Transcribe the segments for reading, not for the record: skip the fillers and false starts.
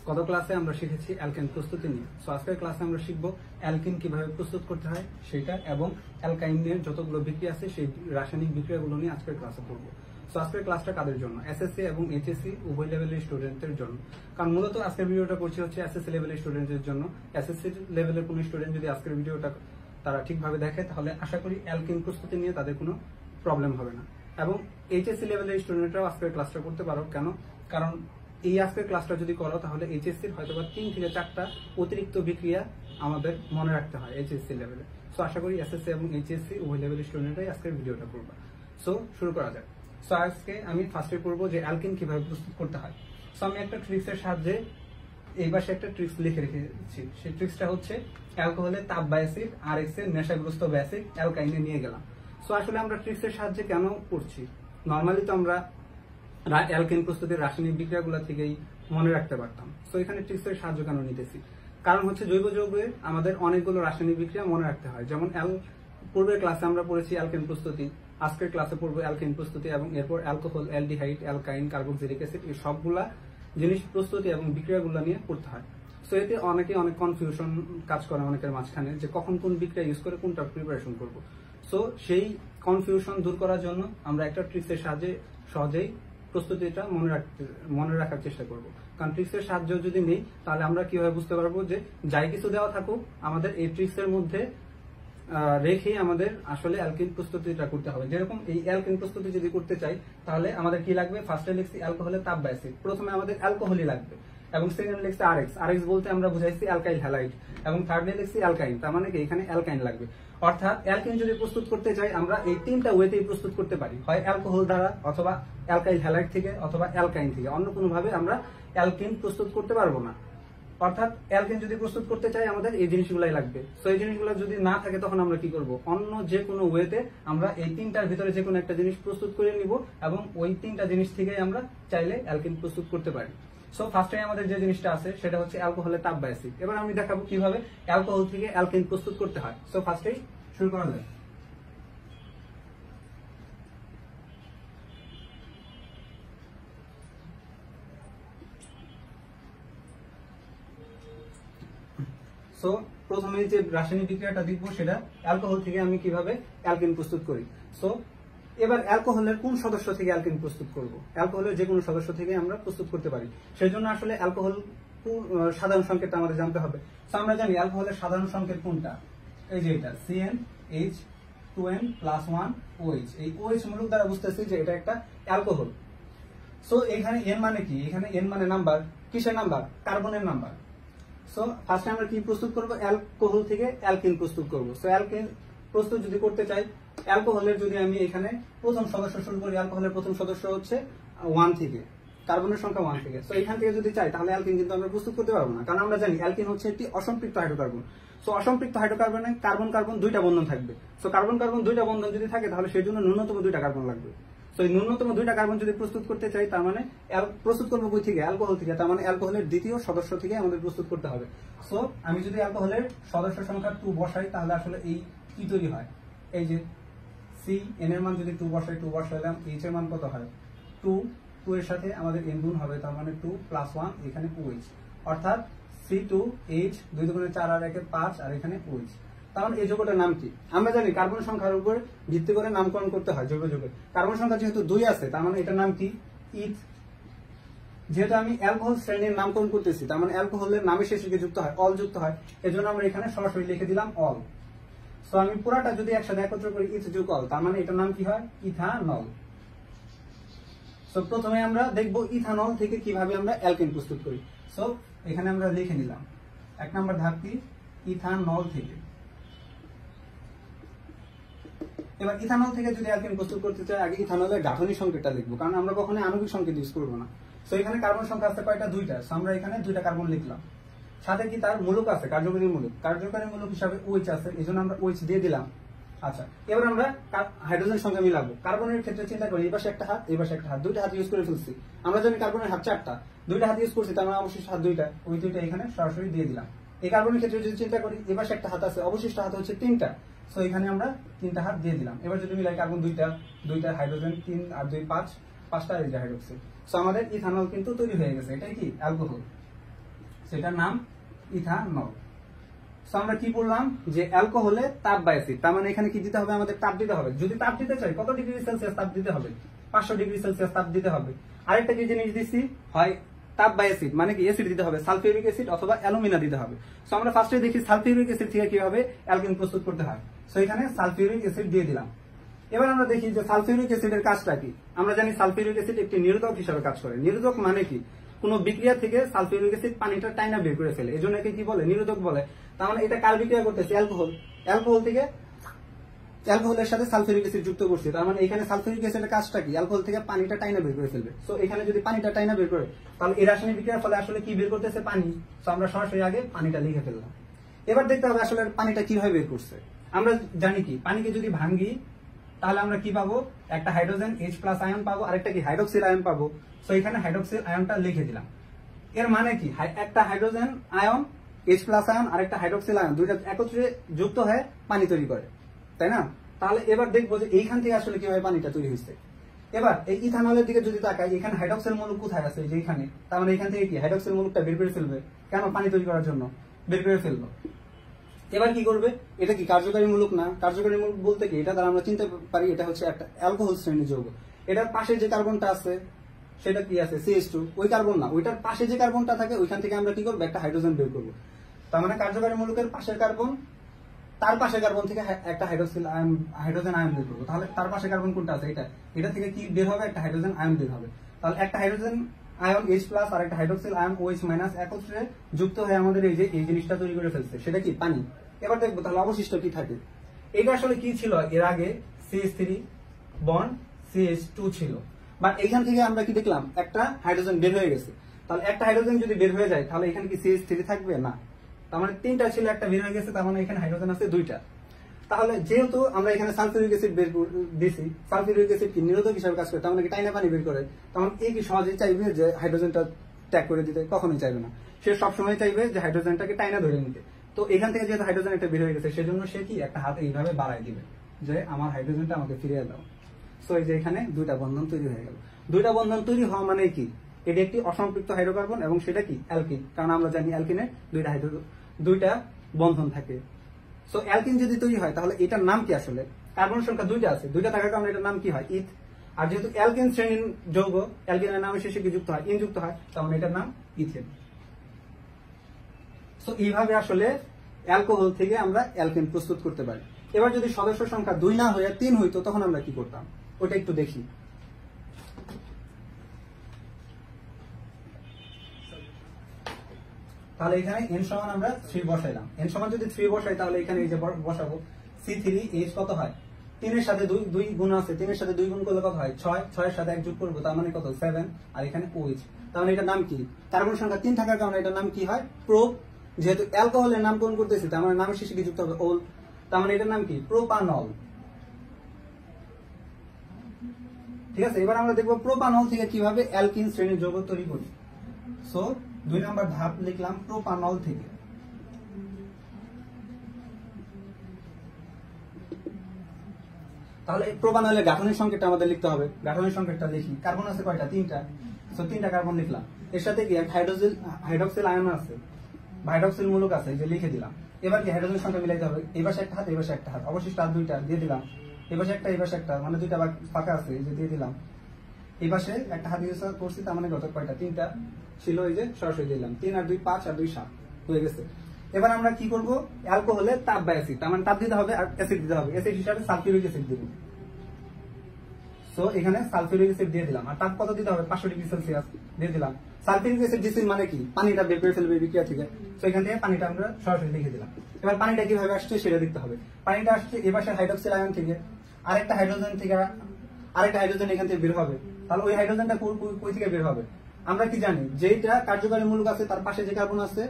গত ক্লাসে আমরা শিখেছি অ্যালকেন প্রস্তুতি নিয়ে। সো আজকের ক্লাসে আমরা শিখবো অ্যালকিন কিভাবে প্রস্তুত করতে হয় সেটা, এবং অ্যালকাইনের যতগুলো বিক্রিয়া আছে সেই রাসায়নিক বিক্রিয়াগুলো নিয়ে আজকের ক্লাসে পড়বো। সো আজকের ক্লাসটা কাদের জন্য? এসএসসি এবং এইচএসসি উভয় লেভেলের স্টুডেন্টদের জন্য। কারণ মূলত আজকের ভিডিওটা করছি হচ্ছে এসএসসি লেভেলের স্টুডেন্টদের জন্য। এসএসসি লেভেলের কোনো স্টুডেন্ট যদি আজকের ভিডিওটা তারা ঠিকভাবে দেখে তাহলে আশা করি অ্যালকিন প্রস্তুতি নিয়ে তাদের কোনো প্রবলেম হবে না। এবং এইচএসসি লেভেলের স্টুডেন্টরাও আজকের ক্লাসটা করতে পারো। কেন? কারণ এই আজকের ক্লাসটা যদি করো তাহলে এইচএসসির হয়তো 3 থেকে 4টা অতিরিক্ত বিক্রিয়া আমাদের মনে রাখতে হয় এইচএসসি লেভেলে। সো আশা করি এসএসসি এবং এইচএসসি উভয় লেভেলের স্টুডেন্টরাই আজকের ভিডিওটা করবে। সো শুরু করা যাক। সো আজকে আমি ফার্স্টে করবো যে অ্যালকিন কিভাবে প্রস্তুত করতে হয়। সো আমি একটা ট্রিক্সের সাহায্যে এই পাশে একটা ট্রিক্স লিখে রেখেছি। সেই ট্রিক্সটা হচ্ছে অ্যালকোহলের তাপ বা অ্যাসিড আর এক্স এর নেশাগ্রস্ত বেসিক অ্যালকাইনে নিয়ে গেলাম। সো আসলে আমরা ট্রিক্সের সাহায্যে কেন করছি? নর্মালি তো আমরা অ্যালকেন প্রস্তুতির রাসায়নিক বিক্রিয়াগুলো থেকেই মনে রাখতে পারতাম। সো এখানে ট্রিক্সের সাহায্য কেন নিতেছি? কারণ হচ্ছে জৈব যৌগে আমাদের অনেকগুলো রাসায়নিক বিক্রিয়া মনে রাখতে হয়। যেমন পূর্বের ক্লাসে আমরা পড়েছি অ্যালকেন প্রস্তুতি, আজকের ক্লাসে পড়বো অ্যালকেন প্রস্তুতি, এবং এরপর অ্যালকোহল, অ্যালডিহাইড, অ্যালকাইন, কার্বক্সিলিক অ্যাসিড, এই সবগুলা জিনিস প্রস্তুতি এবং বিক্রিয়াগুলো নিয়ে পড়তে হয়। সো এতে অনেক কনফিউশন কাজ করে অনেকের মাঝখানে যে কখন কোন বিক্রিয়া ইউজ করে কোনটা প্রিপারেশন করব। সো সেই কনফিউশন দূর করার জন্য আমরা একটা ট্রিক্সের সাহায্যে সহজেই প্রস্তুতিটা মনে রাখার চেষ্টা করব। কারণ ট্রিক্সের সাহায্য যদি নেই তাহলে আমরা কিভাবে বুঝতে পারবো যে যাই কিছু দেওয়া থাকুক আমাদের এই ট্রিক্সের মধ্যে রেখেই আমাদের আসলে অ্যালকিন প্রস্তুতিটা করতে হবে। যেরকম এই অ্যালকিন প্রস্তুতি যদি করতে চাই তাহলে আমাদের কি লাগবে? ফার্স্টে লিখছি অ্যালকোহলের তাপ বা অ্যাসিড, প্রথমে আমাদের অ্যালকোহলই লাগবে, এবং সেকেন্ড লিখছি আরএক্স, আরএক্স বলতে আমরা বুঝাইছি অ্যালকাইল হ্যালাইড, এবং থার্ডে লিখছি অ্যালকাইন, তার মানে কি এখানে অ্যালকাইন লাগবে। অর্থাৎ অ্যালকিন যদি প্রস্তুত করতে চাই আমরা এই 3টা ওয়েতেই প্রস্তুত করতে পারি, হয় অ্যালকোহল দ্বারা, অথবা অ্যালকাইল হ্যালাইড থেকে, অথবা অ্যালকাইন থেকে। অন্য কোনো ভাবে আমরা অ্যালকিন প্রস্তুত করতে পারবো না। অর্থাৎ অ্যালকিন যদি প্রস্তুত করতে চাই আমাদের এই জিনিসগুলাই লাগবে। সো এই জিনিসগুলো যদি না থাকে তখন আমরা কি করব? অন্য যে কোনো ওয়েতে আমরা এই 3টার ভিতরে যে কোনো একটা জিনিস প্রস্তুত করে নিব, এবং ওই 3টা জিনিস থেকেই আমরা চাইলে অ্যালকিন প্রস্তুত করতে পারি। সো ফার্স্টে আমাদের যে জিনিসটা আছে সেটা হচ্ছে অ্যালকোহলের তাপ বা অ্যাসিড। এবার আমি দেখাবো কিভাবে অ্যালকোহল থেকে অ্যালকিন প্রস্তুত করতে হয়। সো ফার্স্টেই শুরু করা যায়। সো প্রথমে যে রাসায়নিক বিক্রিয়াটা দেখবো সেটা অ্যালকোহল থেকে আমি কিভাবে অ্যালকিন প্রস্তুত করি। সো এবার অ্যালকোহলের কোন সদস্য থেকে অ্যালকিন প্রস্তুত করব? অ্যালকোহলের যে কোনো সদস্য থেকে আমরা প্রস্তুত করতে পারি। সেই জন্য আসলে অ্যালকোহল সাধারণ সংকেতটা আমাদের জানতে হবে। সো আমরা জানি অ্যালকোহলের সাধারণ সংকেত কোনটা? এই যে এটা CnH2n+1OH। এই OH মূলক দ্বারা বুঝতেছি যে এটা একটা অ্যালকোহল। সো এখানে N মানে কি? এখানে N মানে নাম্বার। কিসের নাম্বার? কার্বনের নাম্বার। সো ফার্স্টে আমরা কি প্রস্তুত করব? অ্যালকোহল থেকে অ্যালকিন প্রস্তুত করব। সো অ্যালকিন প্রস্তুত যদি করতে চাই, অ্যালকোহলের যদি আমি এখানে প্রথম সদস্য শুরু করি, অ্যালকোহলের প্রথম সদস্য হচ্ছে 1 থেকে, কার্বনের সংখ্যা 1 থেকে। সো এখান থেকে যদি চাই তাহলে অ্যালকিন কিন্তু আমরা প্রস্তুত করতে পারবো না, কারণ আমরা জানি অ্যালকিন হচ্ছে একটি অসম্পৃক্ত হাইড্রোকার্বন। সো অসম্পৃক্ত হাইড্রোকার্বনে কার্বন কার্বন 2টা বন্ধন থাকবে। সো কার্বন কার্বন 2টা বন্ধন যদি থাকে তাহলে সেই জন্য ন্যূনতম 2টা কার্বন লাগবে। সো এই ন্যূনতম 2টা কার্বন যদি প্রস্তুত করতে চাই তার মানে প্রস্তুত করবো কই থেকে? অ্যালকোহল থেকে। তার মানে অ্যালকোহলের দ্বিতীয় সদস্য থেকে আমাদের প্রস্তুত করতে হবে। সো আমি যদি অ্যালকোহলের সদস্য সংখ্যা 2 বসাই তাহলে আসলে এই কি তৈরি হয়? এই যে CN এর মান যদি 2 বসাই, 2 বসাইলাম, H এর মান কত হয়? 2 এর সাথে আমাদের N গুণ হবে, তার মানে 2+1, এখানে OH, অর্থাৎ C2H, 2 দুগুণে 4 আর 1 5, আর এখানে OH। তার মানে এই যৌগটার নাম কি? আমরা জানি কার্বন সংখ্যার উপর ভিত্তি করে নামকরণ করতে হয় জৈব যৌগের। কার্বন সংখ্যা যেহেতু 2 আছে তার মানে এটার নাম কি? ইথ। যেহেতু আমি অ্যালকোহল শ্রেণীর নামকরণ করতেছি তার মানে অ্যালকোহলের নামের শেষে কি যুক্ত হয়? অল যুক্ত হয়। এজন্য আমরা এখানে সরাসরি লিখে দিলাম অল। সো আমি পুরাটা যদি একসাথে একত্র করি ইথ যোগ অল, তার মানে এটার নাম কি হয়? ইথানল। সো প্রথমে আমরা দেখব ইথানল থেকে কিভাবে আমরা অ্যালকিন প্রস্তুত করি। সো এখানে আমরা লিখে নিলাম 1 নম্বর ধাপ কি? ইথানল থেকে। এবার ইথানল থেকে যদি অ্যালকিন প্রস্তুত করতে চাই আগে ইথানলের গাঠনিক সংকেতটা লিখবো, কারণ আমরা কখনো আণবিক সংকেত ইউজ করবো না। সো এখানে কার্বন সংখ্যা আছে কয়টা? 2টা। সো আমরা এখানে 2টা কার্বন লিখলাম। সাথে কি তার মূলক আছে? কার্যকরী মূলক। কার্যকরী মূলক হিসাবে OH আছে, এজন্য আমরা OH দিয়ে দিলাম। আচ্ছা, এবার আমরা হাইড্রোজেন সংখ্যা মিলাবো। কার্বনের ক্ষেত্রে চিন্তা করি, এই পাশে একটা হাত, এই পাশে একটা হাত, 2টা হাত ইউজ করে ফেলছি। আমরা জানি কার্বনের হাত 4টা, 2টা হাত ইউজ করছি, তার মানে অবশিষ্ট হাত 2টা, ওই 2টা এখানে সরাসরি দিয়ে দিলাম। এই কার্বনের ক্ষেত্রে যদি চিন্তা করি, এই পাশে একটা হাত আছে, অবশিষ্ট হাত হচ্ছে 3টা। সো এখানে আমরা 3টা হাত দিয়ে দিলাম। এবার যদি মিলাই কার্বন 2টা, হাইড্রোজেন 3 আর 2 5, 5টা এই যে হাইড্রোক্সিল। সো আমাদের ইথানল কিন্তু তৈরি হয়ে গেছে। এটাই কি? অ্যালকোহল। সেটার নাম ইথানল। সো আমরা কি বললাম যে অ্যালকোহলে তাপ বা অ্যাসিড, তার মানে এখানে কি দিতে হবে, আমাদের তাপ দিতে হবে। যদি তাপ দিতে চাই কত ডিগ্রি সেলসিয়াস তাপ দিতে হবে, 500 ডিগ্রি সেলসিয়াস তাপ দিতে হবে। আরেকটা কি জিনিস দিচ্ছি, হয় তাপ বা অ্যাসিড মানে কি অ্যাসিড দিতে হবে, সালফিউরিক অ্যাসিড অথবা অ্যালুমিনা দিতে হবে। সো আমরা ফার্স্টে দেখি সালফিউরিক অ্যাসিড থেকে কিভাবে অ্যালকেন প্রস্তুত করতে হয়। সো এখানে সালফিউরিক অ্যাসিড দিয়ে দিলাম। এবার আমরা দেখি যে সালফিউরিক অ্যাসিডের কাজটা কি। আমরা জানি সালফিউরিক অ্যাসিড একটি নিরোধক হিসেবে কাজ করে। নিরোধক মানে কি, কোন বিক্রিয়া থেকে সালফিউরিক অ্যাসিড পানিটা টাইনা বের করে ফেলে, এজন্য একে কি বলে, নিরোধক বলে। তার মানে এটা কার বিক্রিয়া করতেছে, অ্যালকোহল। অ্যালকোহল থেকে অ্যালকোহলের সাথে সালফিউরিক অ্যাসিড যুক্ত করছে, তার মানে এখানে সালফিউরিক অ্যাসিডের কাজটা কি, অ্যালকোহল থেকে পানিটা টাইনা বের করে ফেলবে। সো এখানে যদি পানিটা টাইনা বের করে, তাহলে এই রাসায়নিক বিক্রিয়ার ফলে আসলে কি বের করতেছে, পানি। সো আমরা সরাসরি আগে পানিটা লিখে ফেললাম। এবার দেখতে হবে আসলে পানিটা কিভাবে বের করছে। আমরা জানি কি, পানিকে যদি ভাঙ্গি তাহলে আমরা কি পাবো, একটা হাইড্রোজেন H+ আয়ন পাবো, আরেকটা কি হাইড্রোক্সিল আয়ন পাবো। সো এখানে হাইড্রোক্সিল আয়নটা লিখে দিলাম। এর মানে কি, একটা হাইড্রোজেন আয়ন H+ আয়ন আরেকটা হাইড্রোক্সিল আয়ন, দুইটা একত্রে যুক্ত হয়ে পানি তৈরি করে, তাই না? তাহলে এবার দেখবো যে এইখান থেকে আসলে কিভাবে পানিটা তৈরি হয়েছে। এবার এই ইথানলের দিকে যদি তাকাই, এখানে হাইড্রোক্সিল মূলক কোথায় আছে, যে এখানে, তার মানে এখান থেকে কি হাইড্রোক্সিল মূলকটা বের করে ফেলবে, কেন, পানি তৈরি করার জন্য বের করে ফেললো। এবার কি করবে, এটা কি কার্যকারী মূলক না, কার্যকারী মূলক বলতে কি, এটা দ্বারা আমরা চিনতে পারি এটা হচ্ছে একটা অ্যালকোহল শ্রেণীর যৌগ। এটার পাশে যে কার্বনটা আছে সেটা কি আছে, CH2, ওই কার্বন না, ওইটার পাশে যে কার্বনটা থাকে ওইখান থেকে আমরা কি করবো, একটা হাইড্রোজেন বের করবো। তার মানে কার্যকারী মূলকের পাশের কার্বন, তার পাশের কার্বন থেকে একটা হাইড্রোজেন আয়ন বের করবো। তাহলে তার পাশে কার্বন কোনটা আছে, এটা থেকে কি বের হবে, একটা হাইড্রোজেন আয়ন বের হবে। তাহলে একটা হাইড্রোজেন আয়ন H+ আর একটা হাইড্রোক্সিল আয়ন OH- একত্রে যুক্ত হয়ে আমাদের এই যে এই জিনিসটা তৈরি করে ফেলছে, সেটা কি পানি। এবার দেখবো তাহলে অবশিষ্ট কি থাকে। এটা আসলে কি ছিল, এর আগে CH3 বন্ড CH2 ছিল, বাট এইখান থেকে আমরা কি দেখলাম, একটা হাইড্রোজেন বের হয়ে গেছে। তাহলে একটা হাইড্রোজেন যদি বের হয়ে যায় তাহলে এখানে কি CH3 থাকবে না, তার মানে 3টা ছিল, একটা বের হয়ে গেছে, তার মানে এখানে হাইড্রোজেন আছে 2টা। তাহলে যেহেতু আমরা এখানে সালফিউরিক অ্যাসিড বের দিছি, সালফিউরিক অ্যাসিড কি নিরোধক হিসেবে কাজ করে, তার মানে কি টাইনা পানি বের করে, তখন এই কি সহজেই চাইবে যে হাইড্রোজেনটা ত্যাগ করে দিতে, কখনোই চাইবে না। সে সবসময় চাইবে যে হাইড্রোজেনটাকে টাইনা ধরে নিতে। তো এখান থেকে যেহেতু হাইড্রোজেন একটা বের হয়ে গেছে, সেজন্য সে কি একটা হাত এইভাবে বাড়াই দিবে যে আমার হাইড্রোজেনটা আমাকে ফিরিয়ে দাও। সো এই যে এখানে 2টা বন্ধন তৈরি হয়ে গেল। 2টা বন্ধন তৈরি হওয়া মানে কি, এটি একটি অসম্পৃক্ত হাইড্রোকার্বন এবং সেটা কি অ্যালকিন, কারণ আমরা জানি অ্যালকিনে 2টা বন্ধন থাকে। সো অ্যালকিন যদি তৈরি হয় তাহলে এটার নাম কি, আসলে কার্বন সংখ্যা 2টা আছে, 2টা থাকার কারণে এটার নাম কি হয়, ইথ। আর যেহেতু অ্যালকিন শ্রেণীর যৌগ, অ্যালকিনের নামের শেষে কি যুক্ত হয়, ইন যুক্ত হয়, তাহলে এটার নাম ইথেন। সো এইভাবে আসলে অ্যালকোহল থেকে আমরা অ্যালকেন প্রস্তুত করতে পারি। এবার যদি সদস্য সংখ্যা 2 না হয়ে 3 হইতো তখন আমরা কি করতাম, ওটা একটু দেখি। তাহলে এখানে n সমান আমরা 3 বসাইলাম। n সমান যদি 3 বসাই তাহলে এখানে এই যে বসাবো C3H কত হয়, 3 এর সাথে 2 গুণ আছে, 3 এর সাথে 2 গুণ করলে কত হয় 6, 6 এর সাথে 1 যোগ করব, তার মানে কত 7, আর এখানে OH। তার মানে এটার নাম কি, কার্বন সংখ্যা 3 থাকার কারণে এটার নাম কি হয়, প্রো। যেহেতু অ্যালকোহলের নামকরণ করতেছি, তার মানে নামের শেষে কি যুক্ত হবে, ওল, তার মানে এটার নাম কি, প্রোপানল। ঠিক আছে, এবার আমরা দেখবো প্রোপানল থেকে কিভাবে অ্যালকিন শ্রেণীর যৌগ তৈরি করি। সো 2 নম্বর ধাপ লিখলাম প্রোপানল থেকে। তাহলে প্রোপানলের গাঠনিক সংকেতটা আমাদের লিখতে হবে। গাঠনিক সংকেতটা লিখি, কার্বন আছে কয়টা, 3টা। সো 3টা কার্বন লিখলাম, এর সাথে কি হাইড্রোক্সিল আয়ন আছে, হাইড্রোক্সিল মূলক আছে, যে লিখে দিলাম। এবার কি হাইড্রোজেন সংখ্যা মিলাইতে হবে, এই পাশে একটা হাত, এই পাশে একটা হাত, অবশিষ্ট আর 2টা দিয়ে দিলাম। এই পাশে একটা, এই পাশে একটা, মানে 2টা ফাঁকা আছে, এই যে দিয়ে দিলাম। এই পাশে একটা হাত ইউজ করছি, তার মানে কত, কয়টা, 3টা ছিল, এই যে সরাসরি দিলাম, 3 আর 2 5 আর 2 7 হয়ে গেছে। এবার আমরা কি করব, অ্যালকোহলে তাপ বা অ্যাসিড, তার মানে তাপ দিতে হবে আর অ্যাসিড দিতে হবে। অ্যাসিড হিসাবে সালফিউরিক অ্যাসিড দিব। সো এখানে সালফিউরিক অ্যাসিড দিয়ে দিলাম, আর তাপ কত দিতে হবে, 500 ডিগ্রি সেলসিয়াস দিয়ে দিলাম। সালফিউরিক অ্যাসিড দিছি মানে কি, পানিটা বের করে ফেলবে বিক্রিয়া থেকে। সো এখান থেকে পানিটা আমরা সরাসরি লিখে দিলাম। এবার পানিটা কিভাবে আসছে সেটা দেখতে হবে। পানিটা আসছে এবার হাইড্রোক্সিল আয়ন থেকে, আরেকটা হাইড্রোজেন থেকে, আরেকটা হাইড্রোজেন এখান থেকে বের হবে। তাহলে ওই হাইড্রোজেনটা কই থেকে বের হবে, আমরা কি জানি, যেটা কার্যকারী মূলক আছে তার পাশে যে কার্বন আছে,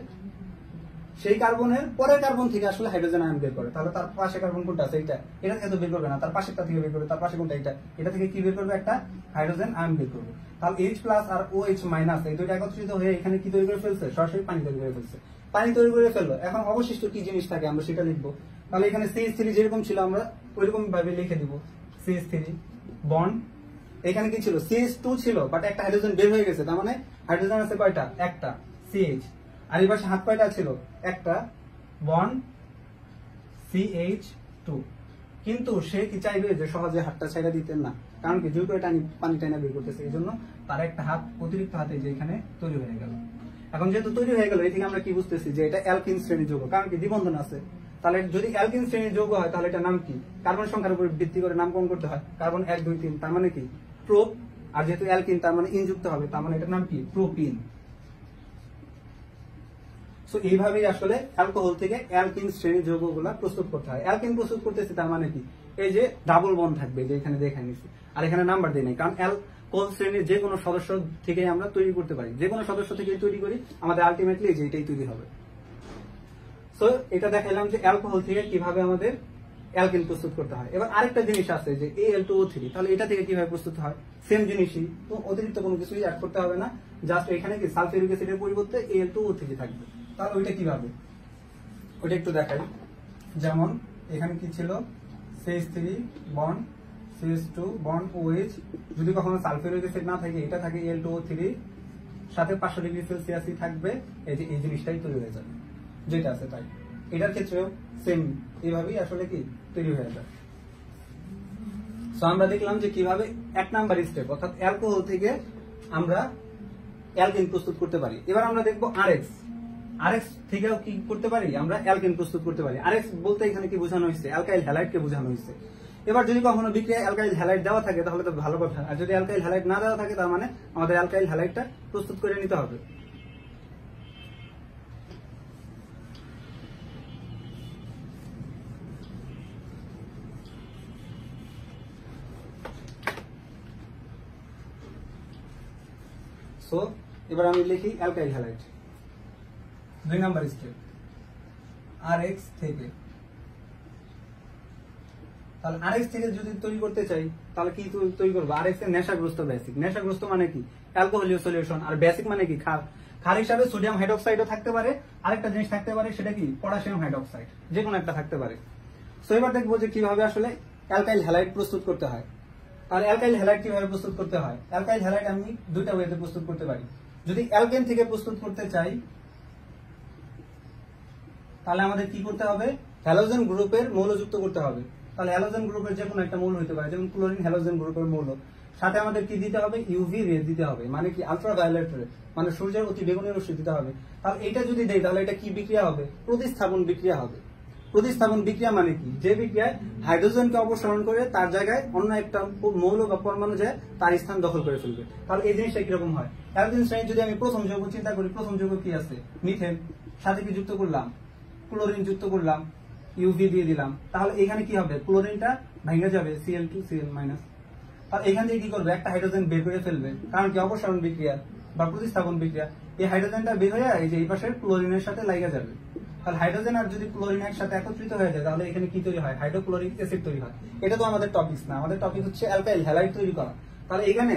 সেই কার্বনের পরের কার্বন থেকে আসলে হাইড্রোজেন আয়ন বের করে। তাহলে তার পাশে কার্বন কোনটা আছে, এটা, এটা থেকে তো বের করবে না, তার পাশেরটা থেকে বের করবে। তার পাশে কোনটা, এটা থেকে কি বের করবে, একটা হাইড্রোজেন আয়ন বের করবে। তাহলে H+ আর OH- এই দুটো একত্রিত হয়ে এখানে কি তৈরি করে ফেলছে, সরাসরি পানি তৈরি করে ফেলছে। পানি তৈরি করে ফেললো, এখন অবশিষ্ট কি জিনিস থাকে আমরা সেটা লিখবো। তাহলে এখানে CH3 যেরকম ছিল আমরা ওইরকম ভাবে লিখে দিব, CH3 বন্ড, এখানে কি ছিল, CH2 ছিল, বাট একটা হাইড্রোজেন বের হয়ে গেছে, তার মানে হাইড্রোজেন আছে কয়টা, একটা, CH। আর এই পাশে হাত কয়টা ছিল, একটা, বন্ড CH2। কিন্তু সে কি চাইবে যে সহজে হাতটা ছেড়ে দিতেন না, কারণ কি জোর করে পানি টাইনা বের করতেছে, এই জন্য তার একটা হাত, অতিরিক্ত হাতে যে এখানে তৈরি হয়ে গেল। এখন যেহেতু তৈরি হয়ে গেল, এই থেকে আমরা কি বুঝতেছি যে এটা অ্যালকিন শ্রেণীর যৌগ, কারণ কি দ্বিবন্ধন আছে। তাহলে যদি অ্যালকিন শ্রেণীর যৌগ হয় তাহলে এটা নাম কি, কার্বন সংখ্যার উপর ভিত্তি করে নামকরণ করতে হয়। কার্বন 1 2 3, তার মানে কি প্রোপ, আর যেহেতু অ্যালকিন তার মানে ইন যুক্ত হবে, তার মানে এটার নাম কি প্রোপিন। সো এইভাবেই আসলে অ্যালকোহল থেকে অ্যালকিন শ্রেণীর যৌগগুলা প্রস্তুত করতে হয়। অ্যালকিন প্রস্তুত করতেছি তার মানে কি, এই যে ডাবল বন্ড থাকবে, যে এখানে দেখে নিচ্ছি, আর এখানে নাম্বার দেই নাই, কারণ অ্যালকোহল শ্রেণীর যে কোনো সদস্য থেকে আমরা তৈরি করতে পারি, যে কোনো সদস্য থেকে তৈরি করি, আমাদের আলটিমেটলি যে এটাই তৈরি হবে। সো এটা দেখাইলাম যে অ্যালকোহল থেকে কিভাবে আমাদের অ্যালকিন প্রস্তুত করতে হয়। এবার আরেকটা জিনিস আছে যে Al2O3, তাহলে এটা থেকে কিভাবে প্রস্তুত হয়, সেম জিনিসই, তো অতিরিক্ত কোনো কিছুই অ্যাড করতে হবে না, জাস্ট এখানে কি সালফিউরিক অ্যাসিডের পরিবর্তে Al2O3 থাকবে। তাহলে ওইটা কিভাবে, ওইটা একটু দেখাই। যেমন এখানে কি ছিল, CH3 bond CH2 bond OH, যদি কখনো সালফিউরিক অ্যাসিড না থাকে, এটা থাকে Al2O3 সাথে 500 ডিগ্রি সেলসিয়াসই থাকবে, এই যে এই জিনিসটাই তৈরি হয়ে যাবে, যেটা আছে তাই। এটার ক্ষেত্রেও সেম এইভাবেই আসলে কি তৈরি হয়ে যায়। সো আমরা দেখলাম যে কিভাবে 1 নাম্বার স্টেপ, অর্থাৎ অ্যালকোহল থেকে আমরা অ্যালকিন প্রস্তুত করতে পারি। এবার আমরা দেখবো আরএক্স থেকেও কি করতে পারি, আমরা অ্যালকিন প্রস্তুত করতে পারি। আরএক্স বলতে এখানে কি বোঝানো হয়েছে, অ্যালকাইল হ্যালাইডকে বোঝানো হয়েছে। এবার যদি কখনো বিক্রিয়ায় অ্যালকাইল হ্যালাইড দেওয়া থাকে তাহলে তো ভালো কথা, আর যদি অ্যালকাইল হ্যালাইড না দেওয়া থাকে তার মানে আমাদের অ্যালকাইল হ্যালাইডটা প্রস্তুত করে নিতে হবে। সো এবার আমি লিখি alkyl halide, 2 number step, RX থেকে। তাহলে আরএক্স থেকে যদি তৈরি করতে চাই তাহলে কি তৈরি করবো, আরএক্স এর নেশাগ্রস্ত বেসিক। নেশাগ্রস্ত মানে কি, অ্যালকোহলীয় সলিউশন, আর বেসিক মানে কি ক্ষার। ক্ষার হিসাবে সোডিয়াম হাইড্রোক্সাইডও থাকতে পারে, আরেকটা জিনিস থাকতে পারে, সেটা কি পটাশিয়াম হাইড্রোক্সাইড, যে কোনো একটা থাকতে পারে। সো এবার দেখবো যে কিভাবে আসলে অ্যালকাইল হ্যালাইড প্রস্তুত করতে হয়। তাহলে অ্যালকাইল হ্যালাইড কিভাবে প্রস্তুত করতে হয়, অ্যালকাইল হ্যালাইড আমি দুইটা ওয়েতে প্রস্তুত করতে পারি। যদি অ্যালকেন থেকে প্রস্তুত করতে চাই তাহলে আমাদের কি করতে হবে, হ্যালোজেন গ্রুপের মৌল যুক্ত করতে হবে। তাহলে হ্যালোজেন গ্রুপের যে কোনো একটা মৌল হতে পারে, যেমন ক্লোরিন হ্যালোজেন গ্রুপের মৌল। সাথে আমাদের কি দিতে হবে, ইউভি রে দিতে হবে, মানে কি আলট্রাভায়োলেট রে, মানে সূর্যের অতি বেগুনি রশ্মি দিতে হবে। তাহলে এটা যদি দেই তাহলে এটা কি বিক্রিয়া হবে, প্রতিস্থাপন বিক্রিয়া হবে। প্রতিস্থাপন বিক্রিয়া মানে কি, যে বিক্রিয়ায় হাইড্রোজেনকে অপসারণ করে তার জায়গায় অন্য একটা মৌল বা পরমাণু যায় তার স্থান দখল করে ফেলবে। তাহলে এই জিনিসটা কিরকম হয়, অ্যালকিন শ্রেণী যদি আমি প্রথম যৌগ চিন্তা করি, প্রথম যৌগ কি আছে, মিথেন, সাথে কি যুক্ত করলাম, ক্লোরিন যুক্ত করলাম, ইউভি দিয়ে দিলাম। তাহলে এখানে কি হবে, ক্লোরিনটা ভেঙে যাবে, Cl2Cl-। আর এখান থেকে কি করবে, একটা হাইড্রোজেন বের করে ফেলবে, কারণ কি অপসারণ বিক্রিয়া বা প্রতিস্থাপন বিক্রিয়া। এই হাইড্রোজেনটা বের হয়ে এই যে এই পাশের ক্লোরিনের সাথে লাগা যাবে। তাহলে হাইড্রোজেন আর যদি ক্লোরিন একসাথে একত্রিত হয়ে যায় তাহলে এখানে কি তৈরি হয়, হাইড্রোক্লোরিক অ্যাসিড তৈরি হয়। এটা তো আমাদের টপিক না, আমাদের টপিক হচ্ছে অ্যালকাইল হ্যালাইড তৈরি করা। তাহলে এখানে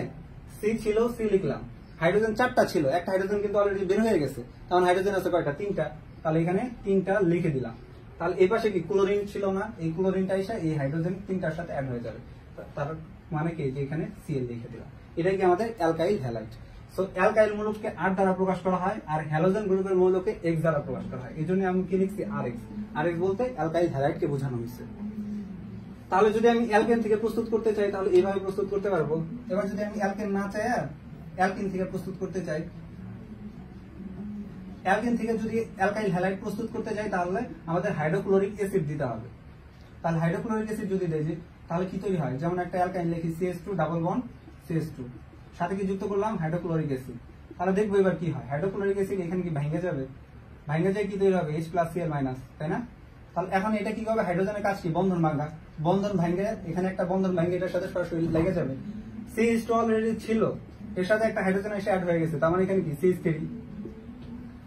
সি ছিল, সি লিখলাম, হাইড্রোজেন 4টা ছিল, একটা হাইড্রোজেন কিন্তু অলরেডি বের হয়ে গেছে, তখন হাইড্রোজেন আছে কয়টা, 3টা। তাহলে এখানে 3টা লিখে দিলাম। তাহলে এই পাশে কি ক্লোরিন ছিল না, এই ক্লোরিনটা এসে এই হাইড্রোজেন 3টার সাথে অ্যাড হয়ে যাবে, তার মানে কি যে এখানে Cl লিখে দিলাম। এটাই কি আমাদের অ্যালকাইল হ্যালাইড। সো অ্যালকাইল মৌলকে R দ্বারা প্রকাশ করা হয়, আর হ্যালোজেন গ্রুপের মৌলকে X দ্বারা প্রকাশ করা হয়। এই জন্য আমি কি লিখছি, RX। RX বলতে অ্যালকাইল হ্যালাইডকে বোঝানো হয়েছে। তাহলে যদি আমি অ্যালকেন থেকে প্রস্তুত করতে চাই তাহলে এইভাবে প্রস্তুত করতে পারবো। এবার যদি আমি অ্যালকেন না চাই আর অ্যালকিন থেকে প্রস্তুত করতে চাই, অ্যালকেন থেকে যদি অ্যালকাইল হ্যালাইড প্রস্তুত করতে চাই তাহলে আমাদের হাইড্রোক্লোরিক অ্যাসিড দিতে হবে। তাহলে হাইড্রোক্লোরিক অ্যাসিড যদি দেই তাহলে কি তৈরি হয়, যেমন একটা অ্যালকাইন লিখি CH2 ডাবল বন্ড CH2, সাথে কি যুক্ত করলাম হাইড্রোক্লোরিক অ্যাসিড। তাহলে দেখবো এবার কি হয়, হাইড্রোক্লোরিক অ্যাসিড এখানে কি ভেঙে যাবে, ভেঙে যায় কি তৈরি হবে H+Cl-, তাই না। তাহলে এখন এটা কি হবে, হাইড্রোজেনের কাজ কি, বন্ধন ভাঙা, বন্ধন ভেঙে এখানে একটা বন্ধন ভেঙে এটার সাথে সরাসরি লেগে যাবে। CH2 অলরেডি ছিল, এর সাথে একটা হাইড্রোজেন এসে অ্যাড হয়ে গেছে, তার মানে এখানে কি CH3।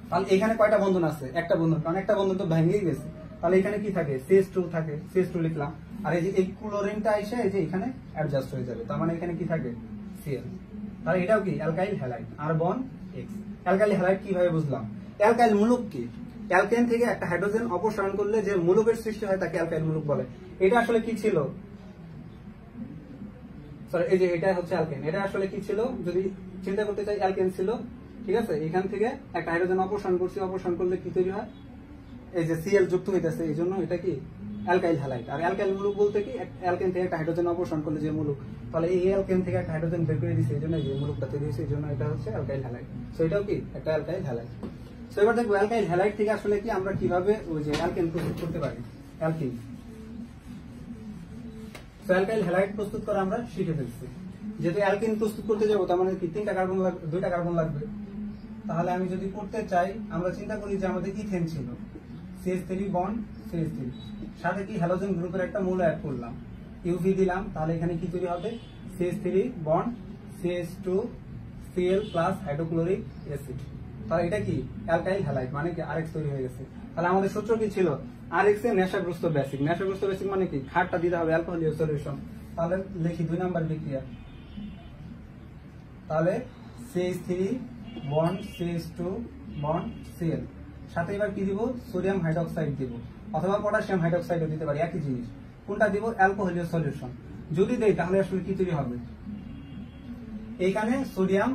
তাহলে এখানে কয়টা বন্ধন আছে, একটা বন্ধন, কারণ একটা বন্ধন তো ভেঙেই গেছে। তাহলে এখানে কি থাকে, CH2 থাকে, CH2 লিখলাম, আর এই যে এই ক্লোরিনটা এসে এই যে এখানে অ্যাডজাস্ট হয়ে যাবে, তার মানে এখানে কি থাকে Cl। তাহলে এটাও কি alkyl halide, R bond X। Alkyl halide কিভাবে বুঝলাম, অ্যালকাইল মূলক কি, অ্যালকেন থেকে একটা হাইড্রোজেন অপসারণ করলে যে মূলকের সৃষ্টি হয় তাকে অ্যালকাইল মূলক বলে। এটা আসলে কি ছিল, সরি এই যে এটা হচ্ছে অ্যালকেন, এটা আসলে কি ছিল যদি চিন্তা করতে চাই, অ্যালকেন ছিল, ঠিক আছে, এখান থেকে একটা হাইড্রোজেন অপসারণ করছি, অপসারণ করলে কি তৈরি হয়, এই যে সিএল যুক্ত হইতেছে, এই জন্য এটা কি অ্যালকাইল হ্যালাইড। আর অ্যালকাইল মূলক বলতে কি, অ্যালকেন থেকে একটা হাইড্রোজেন অপসারণ করলে যে মূলক, তাহলে এই অ্যালকেন থেকে একটা হাইড্রোজেন বের করে দিচ্ছে, এই জন্য যে মূলকটা তৈরি হয়েছে, এই জন্য এটা হচ্ছে অ্যালকাইল হ্যালাইড। সো এটাও কি একটা অ্যালকাইল হ্যালাইড। সো এবার দেখবো অ্যালকাইল হ্যালাইড থেকে আসলে কি আমরা কিভাবে ওই যে অ্যালকেন প্রস্তুত করতে পারি, অ্যালকিন। সো অ্যালকাইল হ্যালাইড প্রস্তুত করা আমরা শিখে ফেলছি। যেহেতু অ্যালকিন প্রস্তুত করতে যাবো, তার মানে কি 3টা কার্বন লাগবে, 2টা কার্বন লাগবে। তাহলে আমি যদি করতে চাই, আমরা চিন্তা করি যে আমাদের ইথেন ছিল, CH3 বন্ড CH3, সাথে কি হ্যালোজেন গ্রুপের একটা মূল অ্যাড করলাম, ইউভি দিলাম, তাহলে এখানে কি তৈরি হবে, CH3 bond CH2 Cl plus hydrochloric acid. তাহলে এটা কি অ্যালকাইল হ্যালাইড, মানে কি আরএক্স তৈরি হয়ে গেছে। তাহলে আমাদের সূত্র কি ছিল, আরএক্স এর নেশাগ্রস্ত বেসিক। নেশাগ্রস্ত বেসিক মানে কি, খাটটা দিতে হবে অ্যালকোহলীয় সলিউশন। তাহলে লিখি 2 নাম্বার বিক্রিয়া, তাহলে CH3 bond CH2 bond Cl, সাথে এবার কি দিব, সোডিয়াম হাইড্রোক্সাইড দিব, অথবা পটাশিয়াম হাইড্রোক্সাইডও দিতে পারি, একই জিনিস। কোনটা দিব, অ্যালকোহলীয় সলিউশন। যদি দেই তাহলে আসলে কি তৈরি হবে, এইখানে সোডিয়াম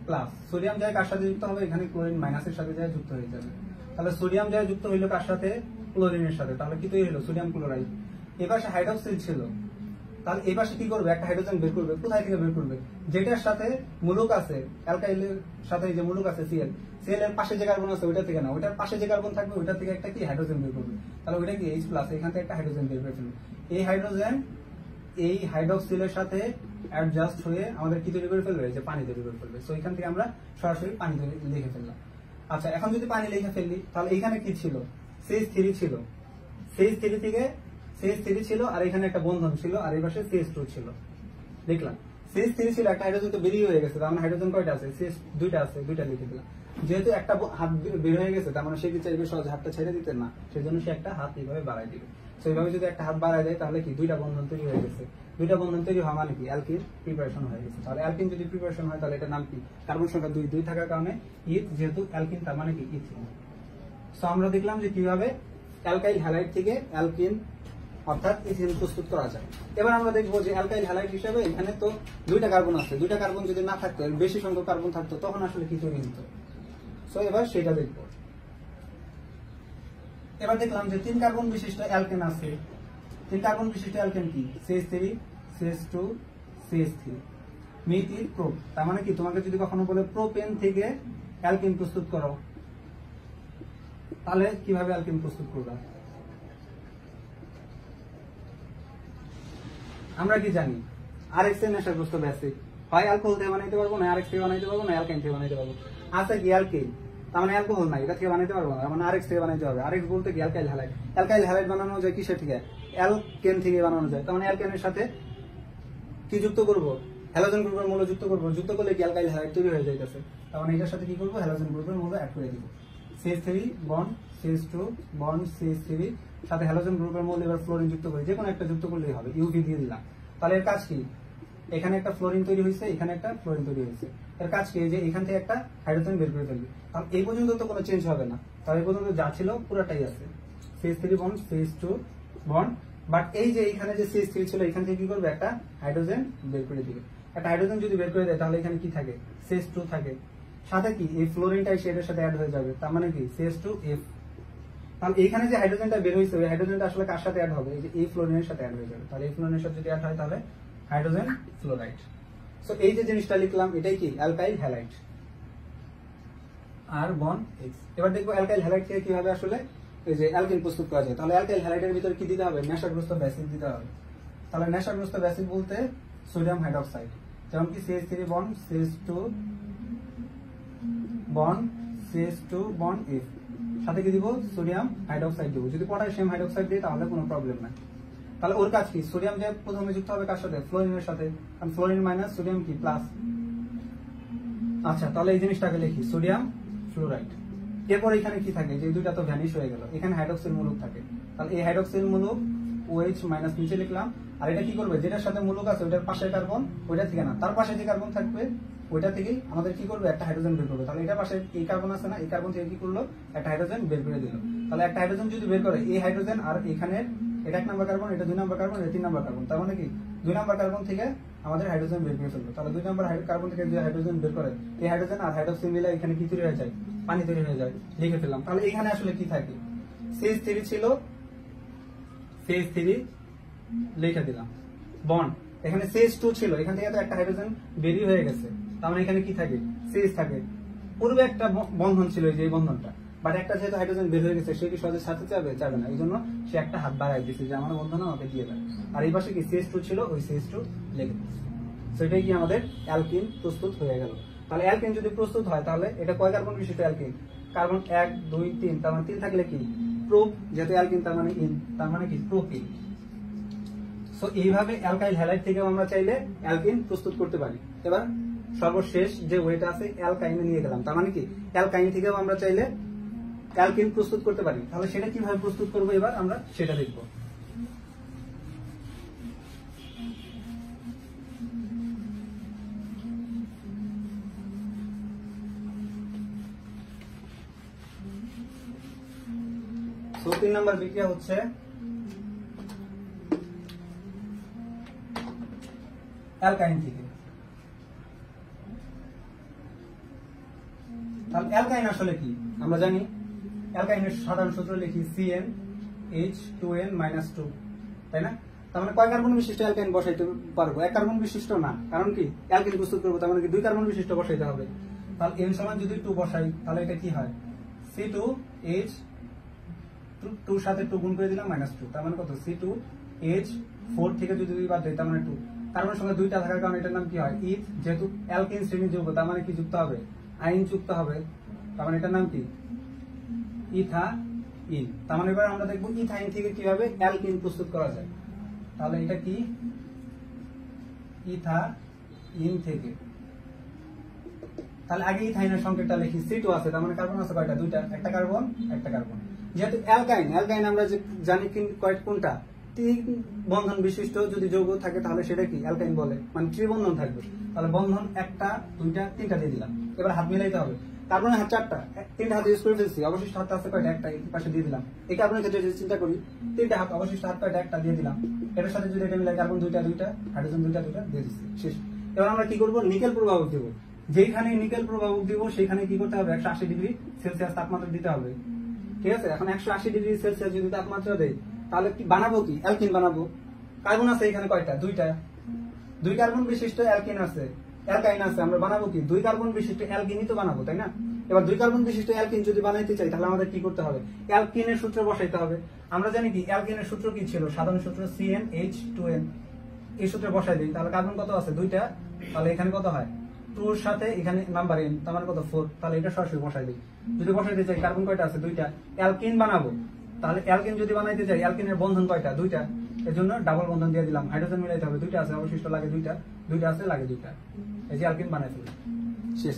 প্লাস, সোডিয়াম যায় কার সাথে যুক্ত হবে, এখানে ক্লোরিন মাইনাসের সাথে যায় যুক্ত হয়ে যাবে। তাহলে সোডিয়াম যায় যুক্ত হইলো কার সাথে, ক্লোরিনের সাথে, তাহলে কি তৈরি হলো, সোডিয়াম ক্লোরাইড। এপাশে হাইড্রোক্সিল ছিল, তাহলে এই পাশে কি করবে, একটা হাইড্রোজেন বের করবে। কোথায় থেকে বের করবে, যেটার সাথে মূলক আছে, অ্যালকাইলের সাথে যে মূলক আছে Cl, Cl এর পাশে যে কার্বন আছে ওইটা থেকে না, ওইটার পাশে যে কার্বন থাকবে ওইটা থেকে একটা কি হাইড্রোজেন বের করবে। তাহলে ওইটা কি H+, এখান থেকে একটা হাইড্রোজেন বের করে ফেলবে। এই হাইড্রোজেন এই হাইড্রোক্সিলের সাথে অ্যাডজাস্ট হয়ে আমাদের কি তৈরি করে ফেলবে, যে পানি তৈরি করে ফেলবে। সো এখান থেকে আমরা সরাসরি পানি লিখে ফেললাম। আচ্ছা, এখন যদি পানি লিখে ফেললি, তাহলে এখানে কি ছিল, CH3 ছিল, CH3 থেকে CH3 ছিল, আর এখানে একটা বন্ধন ছিল, আর এই পাশে CH2 ছিল। দেখলাম CH3 ছিল, একটা হাইড্রোজেন তো বেরিয়ে হয়ে গেছে, তার মানে হাইড্রোজেন কয়টা আছে, CH দুইটা আছে, দুইটা লিখে দিলাম। যেহেতু একটা হাত বের হয়ে গেছে, তার মানে সে কি চাইবে সহজে হাতটা ছেড়ে দিতে না, সেই জন্য সে একটা হাত এইভাবে বাড়াই দিবে। তো এইভাবে যদি একটা হাত বাড়ায় দেয়, তাহলে কি দুইটা বন্ধন তৈরি হয়ে গেছে। দুইটা বন্ধন তৈরি হওয়া মানে কি, অ্যালকিন প্রিপারেশন হয়ে গেছে। তাহলে অ্যালকিন যদি প্রিপারেশন হয়, তাহলে এটার নাম কি, কার্বন সংখ্যা 2 2 থাকার কারণে ইথ, যেহেতু অ্যালকিন তার মানে কি ইথিন। সো আমরা দেখলাম যে কিভাবে অ্যালকাইল হ্যালাইড থেকে অ্যালকিন অর্থাৎ ইথিন প্রস্তুত করা যায়। এবার আমরা দেখবো যে অ্যালকাইল হ্যালাইড হিসেবে এখানে তো 2টা কার্বন আছে, 2টা কার্বন যদি না থাকতো, বেশি সংখ্যক কার্বন থাকতো, তখন আসলে কি তৈরি হতো। সো এবার সেটা দেখবো। এবার দেখলাম যে 3 কার্বন বিশিষ্ট অ্যালকেন আছে। 3 কার্বন বিশিষ্ট অ্যালকেন কি, CH3 CH2 CH3 Mithil prop. তার মানে কি, তোমাকে যদি কখনো বলে প্রোপেন থেকে অ্যালকেন প্রস্তুত করো, তাহলে কিভাবে অ্যালকেন প্রস্তুত করবা। আমরা কি জানি, আরএক্স এর নেশাগ্রস্ত বেসিক, হয় অ্যালকোহল থেকে বানাইতে পারবো, না আরএক্স থেকে বানাইতে পারবো, না অ্যালকাইন থেকে বানাইতে পারবো। আছে কি অ্যালকেন, তার মানে অ্যালকোহল নাই, এটা থেকে বানাইতে পারবো না, মানে আরএক্স থেকে বানাইতে হবে। আরএক্স বলতে কি, অ্যালকাইল হ্যালাইড। অ্যালকাইল হ্যালাইড বানানো যায় কিসের থেকে, অ্যালকেন থেকে বানানো যায়। তার মানে অ্যালকেনের সাথে কি যুক্ত করবো, হ্যালোজেন গ্রুপের মূল যুক্ত করবো। যুক্ত করলে কি অ্যালকাইল হ্যালাইড তৈরি হয়ে যাইতেছে। তার মানে এটার সাথে কি করবো, হ্যালোজেন গ্রুপের মূল অ্যাড করে দিব। CH3 bond CH2 bond CH3, সাথে হ্যালোজেন গ্রুপের মূল এবার ফ্লোরিন যুক্ত করি, যে কোনো একটা যুক্ত করলেই হবে, ইউভি দিয়ে দিলাম। তাহলে এর কাজ কি, এখানে একটা ফ্লোরিন তৈরি হয়েছে, এখানে একটা ফ্লোরিন তৈরি হয়েছে। এর কাজ কি, যে এখান থেকে একটা হাইড্রোজেন বের করে ফেলবে। কারণ এই পর্যন্ত তো কোনো চেঞ্জ হবে না, তাহলে এই পর্যন্ত যা ছিল পুরোটাই আছে, CH3 bond CH2 bond. But এই যে এখানে যে CH3 ছিল, এখান থেকে কি করবে, একটা হাইড্রোজেন বের করে দিবে। একটা হাইড্রোজেন যদি বের করে দেয়, তাহলে এখানে কি থাকে, CH2 থাকে, সাথে কি এই ফ্লোরিনটা এসে এটার সাথে অ্যাড হয়ে যাবে, তার মানে কি CH2F। তাহলে এইখানে যে হাইড্রোজেনটা বের হয়েছে, ওই হাইড্রোজেনটা আসলে কার সাথে অ্যাড হবে, এই ফ্লোরিনের সাথে অ্যাড হয়ে যাবে। তাহলে এই ফ্লোরিনের সাথে যদি অ্যাড হয়, তাহলে হাইড্রোজেন ফ্লোরাইড। সো এই যে জিনিসটা লিখলাম, এটাই কি অ্যালকাইল হ্যালাইড, আর বন এক্স। এবার দেখবো অ্যালকাইল হ্যালাইড থেকে কিভাবে আসলে এই যে অ্যালকিন প্রস্তুত করা যায়। তাহলে অ্যালকাইল হ্যালাইডের ভিতরে কি দিতে হবে, নেশাগ্রস্ত বেসিক দিতে হবে। তাহলে নেশাগ্রস্ত বেসিক বলতে সোডিয়াম হাইড্রোক্সাইড, যেমন কি CH3 bond CH2 bond CH2 bond F, সাথে কি দিব, সোডিয়াম হাইড্রোক্সাইড দিব। যদি পটাশিয়াম হাইড্রোক্সাইড দিই, তাহলে কোনো প্রবলেম নাই। তাহলে ওর কাজ কি, সোডিয়াম যে প্রথমে যুক্ত হবে কার সাথে, ফ্লোরিনের সাথে, কারণ ফ্লোরিন মাইনাস সোডিয়াম কি প্লাস। আচ্ছা, তাহলে এই জিনিসটাকে লিখি, সোডিয়াম ফ্লোরাইড। এরপর এখানে কি থাকে, যে দুইটা তো ভ্যানিশ হয়ে গেল, এখানে হাইড্রোক্সিল মূলক থাকে। তাহলে এই হাইড্রোক্সিল মূলক OH মাইনাস নিচে লিখলাম। আর এটা কি করবে, যেটার সাথে মূলক আছে ওইটার পাশে কার্বন, ওইটা থেকে না, তার পাশে যে কার্বন থাকবে ওইটা থেকেই আমাদের কি করবে, একটা হাইড্রোজেন বের করবে। তাহলে এটার পাশে এই কার্বন আছে না, এই কার্বন থেকে কি করলো, একটা হাইড্রোজেন বের করে দিল। তাহলে একটা হাইড্রোজেন যদি বের করে, এই হাইড্রোজেন আর এখানে এটা 1 নাম্বার কার্বন, এটা 2 নাম্বার কার্বন, এটা 3 নাম্বার কার্বন, তার মানে কি 2 নাম্বার কার্বন থেকে আমাদের হাইড্রোজেন বের করে ফেলবো। তাহলে 2 নম্বর কার্বন থেকে যে হাইড্রোজেন বের করে, এই হাইড্রোজেন আর হাইড্রোক্সি মিলে এখানে কি তৈরি হয়ে যায়, পানি তৈরি হয়ে যায়, লিখে ফেললাম। তাহলে এখানে আসলে কি থাকে, CH3 ছিল, CH3 লিখে দিলাম, বন্ড এখানে CH2 ছিল, এখান থেকে তো একটা হাইড্রোজেন বেরিয়ে হয়ে গেছে, তার মানে এখানে কি থাকে, CH থাকে। পূর্বে একটা বন্ধন ছিল, এই যে বন্ধনটা, বাট একটা যেহেতু হাইড্রোজেন বের হয়ে গেছে, সে কি সহজে সাথে যাবে না, এই জন্য সে একটা হাত বাড়াই দিচ্ছে যে আমার বন্ধন আমাকে দিয়ে দেয়। আর এই পাশে কি CH2 ছিল, ওই CH2 লিখে দিচ্ছে। সেটাই কি আমাদের অ্যালকিন প্রস্তুত হয়ে গেল। তাহলে অ্যালকিন যদি প্রস্তুত হয়, তাহলে এটা কয় কার্বন বিশিষ্ট অ্যালকিন, কার্বন 1 2 3, তার মানে 3 থাকলে কি প্রোপ, যেহেতু অ্যালকিন তার মানে ইন, তার মানে কি প্রোপিন। সো এইভাবে অ্যালকাইল হ্যালাইড থেকেও আমরা চাইলে অ্যালকিন প্রস্তুত করতে পারি। এবার সর্বশেষ যে ওয়েটা আছে অ্যালকাইনে নিয়ে গেলাম, তার মানে কি অ্যালকাইন থেকেও আমরা চাইলে অ্যালকিন প্রস্তুত করতে পারি। তাহলে সেটা কিভাবে প্রস্তুত করবো এবার আমরা সেটা দেখব। সো 3 নম্বর বিক্রিয়া হচ্ছে অ্যালকাইন থেকে। তাহলে অ্যালকাইন আসলে কি আমরা জানি, অ্যালকাইনের সাধারণ সূত্র লিখি CnH2n-2, তাই না? তার মানে কয় কার্বন বিশিষ্ট অ্যালকাইন বসাইতে পারবো, 1 কার্বন বিশিষ্ট না, কারণ কি অ্যালকিন প্রস্তুত করবো, তার মানে কি 2 কার্বন বিশিষ্ট বসাইতে হবে। তাহলে n সমান যদি 2 বসাই, তাহলে এটা কি হয়, C2H2 সাথে 2 গুণ করে দিলাম -2, তার মানে কত, C2H4 থেকে যদি 2 বাদ দেয়, তার মানে 2। কার্বনের সঙ্গে 2টা থাকার কারণে এটার নাম কি হয়, ইথ, যেহেতু অ্যালকিন শ্রেণী যৌগ, তার মানে কি যুক্ত হবে, আইন যুক্ত হবে, তার মানে এটার নাম কি ইথাইন। তার মানে এবার আমরা দেখবো ইথাইন থেকে কিভাবে অ্যালকিন প্রস্তুত করা যায়। তাহলে এটা কি ইথাইন থেকে, তাহলে আগে ইথাইনের সংকেতটা লিখি, C2 আছে, তার মানে কার্বন আছে কয়টা, 2টা, একটা কার্বন একটা কার্বন। যেহেতু অ্যালকাইন আমরা যে জানি কোনটা, 3 বন্ধন বিশিষ্ট যদি যৌগ থাকে তাহলে সেটা কি অ্যালকাইন বলে, মানে ত্রিবন্ধন থাকবে। তাহলে বন্ধন 1টা 2টা 3টা দিয়ে দিলাম। এবার হাত মিলাইতে হবে, কার্বনের হাত 4টা, 3টা হাত ইউজ করে ফেলছি, অবশিষ্ট হাত আছে কয়টা, একটা, এই পাশে দিয়ে দিলাম। এই কার্বনের ক্ষেত্রে যদি চিন্তা করি, 3টা হাত, অবশিষ্ট হাত কয়টা, একটা দিয়ে দিলাম। এটার সাথে যদি এটা মিলাই, কার্বন 2টা হাইড্রোজেন 2টা দিয়ে দিচ্ছি, শেষ। এবার আমরা কি করবো, নিকেল প্রভাবক দেবো। যেখানে নিকেল প্রভাবক দিব সেখানে কি করতে হবে, 180 ডিগ্রি সেলসিয়াস তাপমাত্রা দিতে হবে, ঠিক আছে? এখন 180 ডিগ্রি সেলসিয়াস যদি তাপমাত্রা দেয়, তাহলে কি বানাবো, কি অ্যালকিন বানাবো। কার্বন আছে এখানে কয়টা, 2টা, 2 কার্বন বিশিষ্ট অ্যালকিন আছে, অ্যালকাইন আছে, আমরা বানাবো কি 2 কার্বন বিশিষ্ট অ্যালকিনই তো বানাবো, তাই না? এবার 2 কার্বন বিশিষ্ট অ্যালকিন যদি বানাইতে চাই, তাহলে আমাদের কি করতে হবে, অ্যালকিনের সূত্র বসাইতে হবে। আমরা জানি কি অ্যালকিনের সূত্র কি ছিল, সাধারণ সূত্র CnH2n, এই সূত্রে বসাই দিই। তাহলে কার্বন কত আছে, 2টা, তাহলে এখানে কত হয়, 2 এর সাথে এখানে নাম্বার n, তার মানে কত 4, তাহলে এটা সরাসরি বসাই দিই। যদি বসাইতে চাই, কার্বন কয়টা আছে, 2টা, অ্যালকিন বানাবো, তাহলে অ্যালকিন যদি বানাইতে চাই, অ্যালকিনের বন্ধন কয়টা, 2টা, এর জন্য ডাবল বন্ধন দিয়ে দিলাম। হাইড্রোজেন মিলাইতে হবে, 2টা আছে, অবশিষ্ট লাগে 2টা আছে, লাগে 2টা, এই যে অ্যালকিন বানাই ফেললাম, শেষ।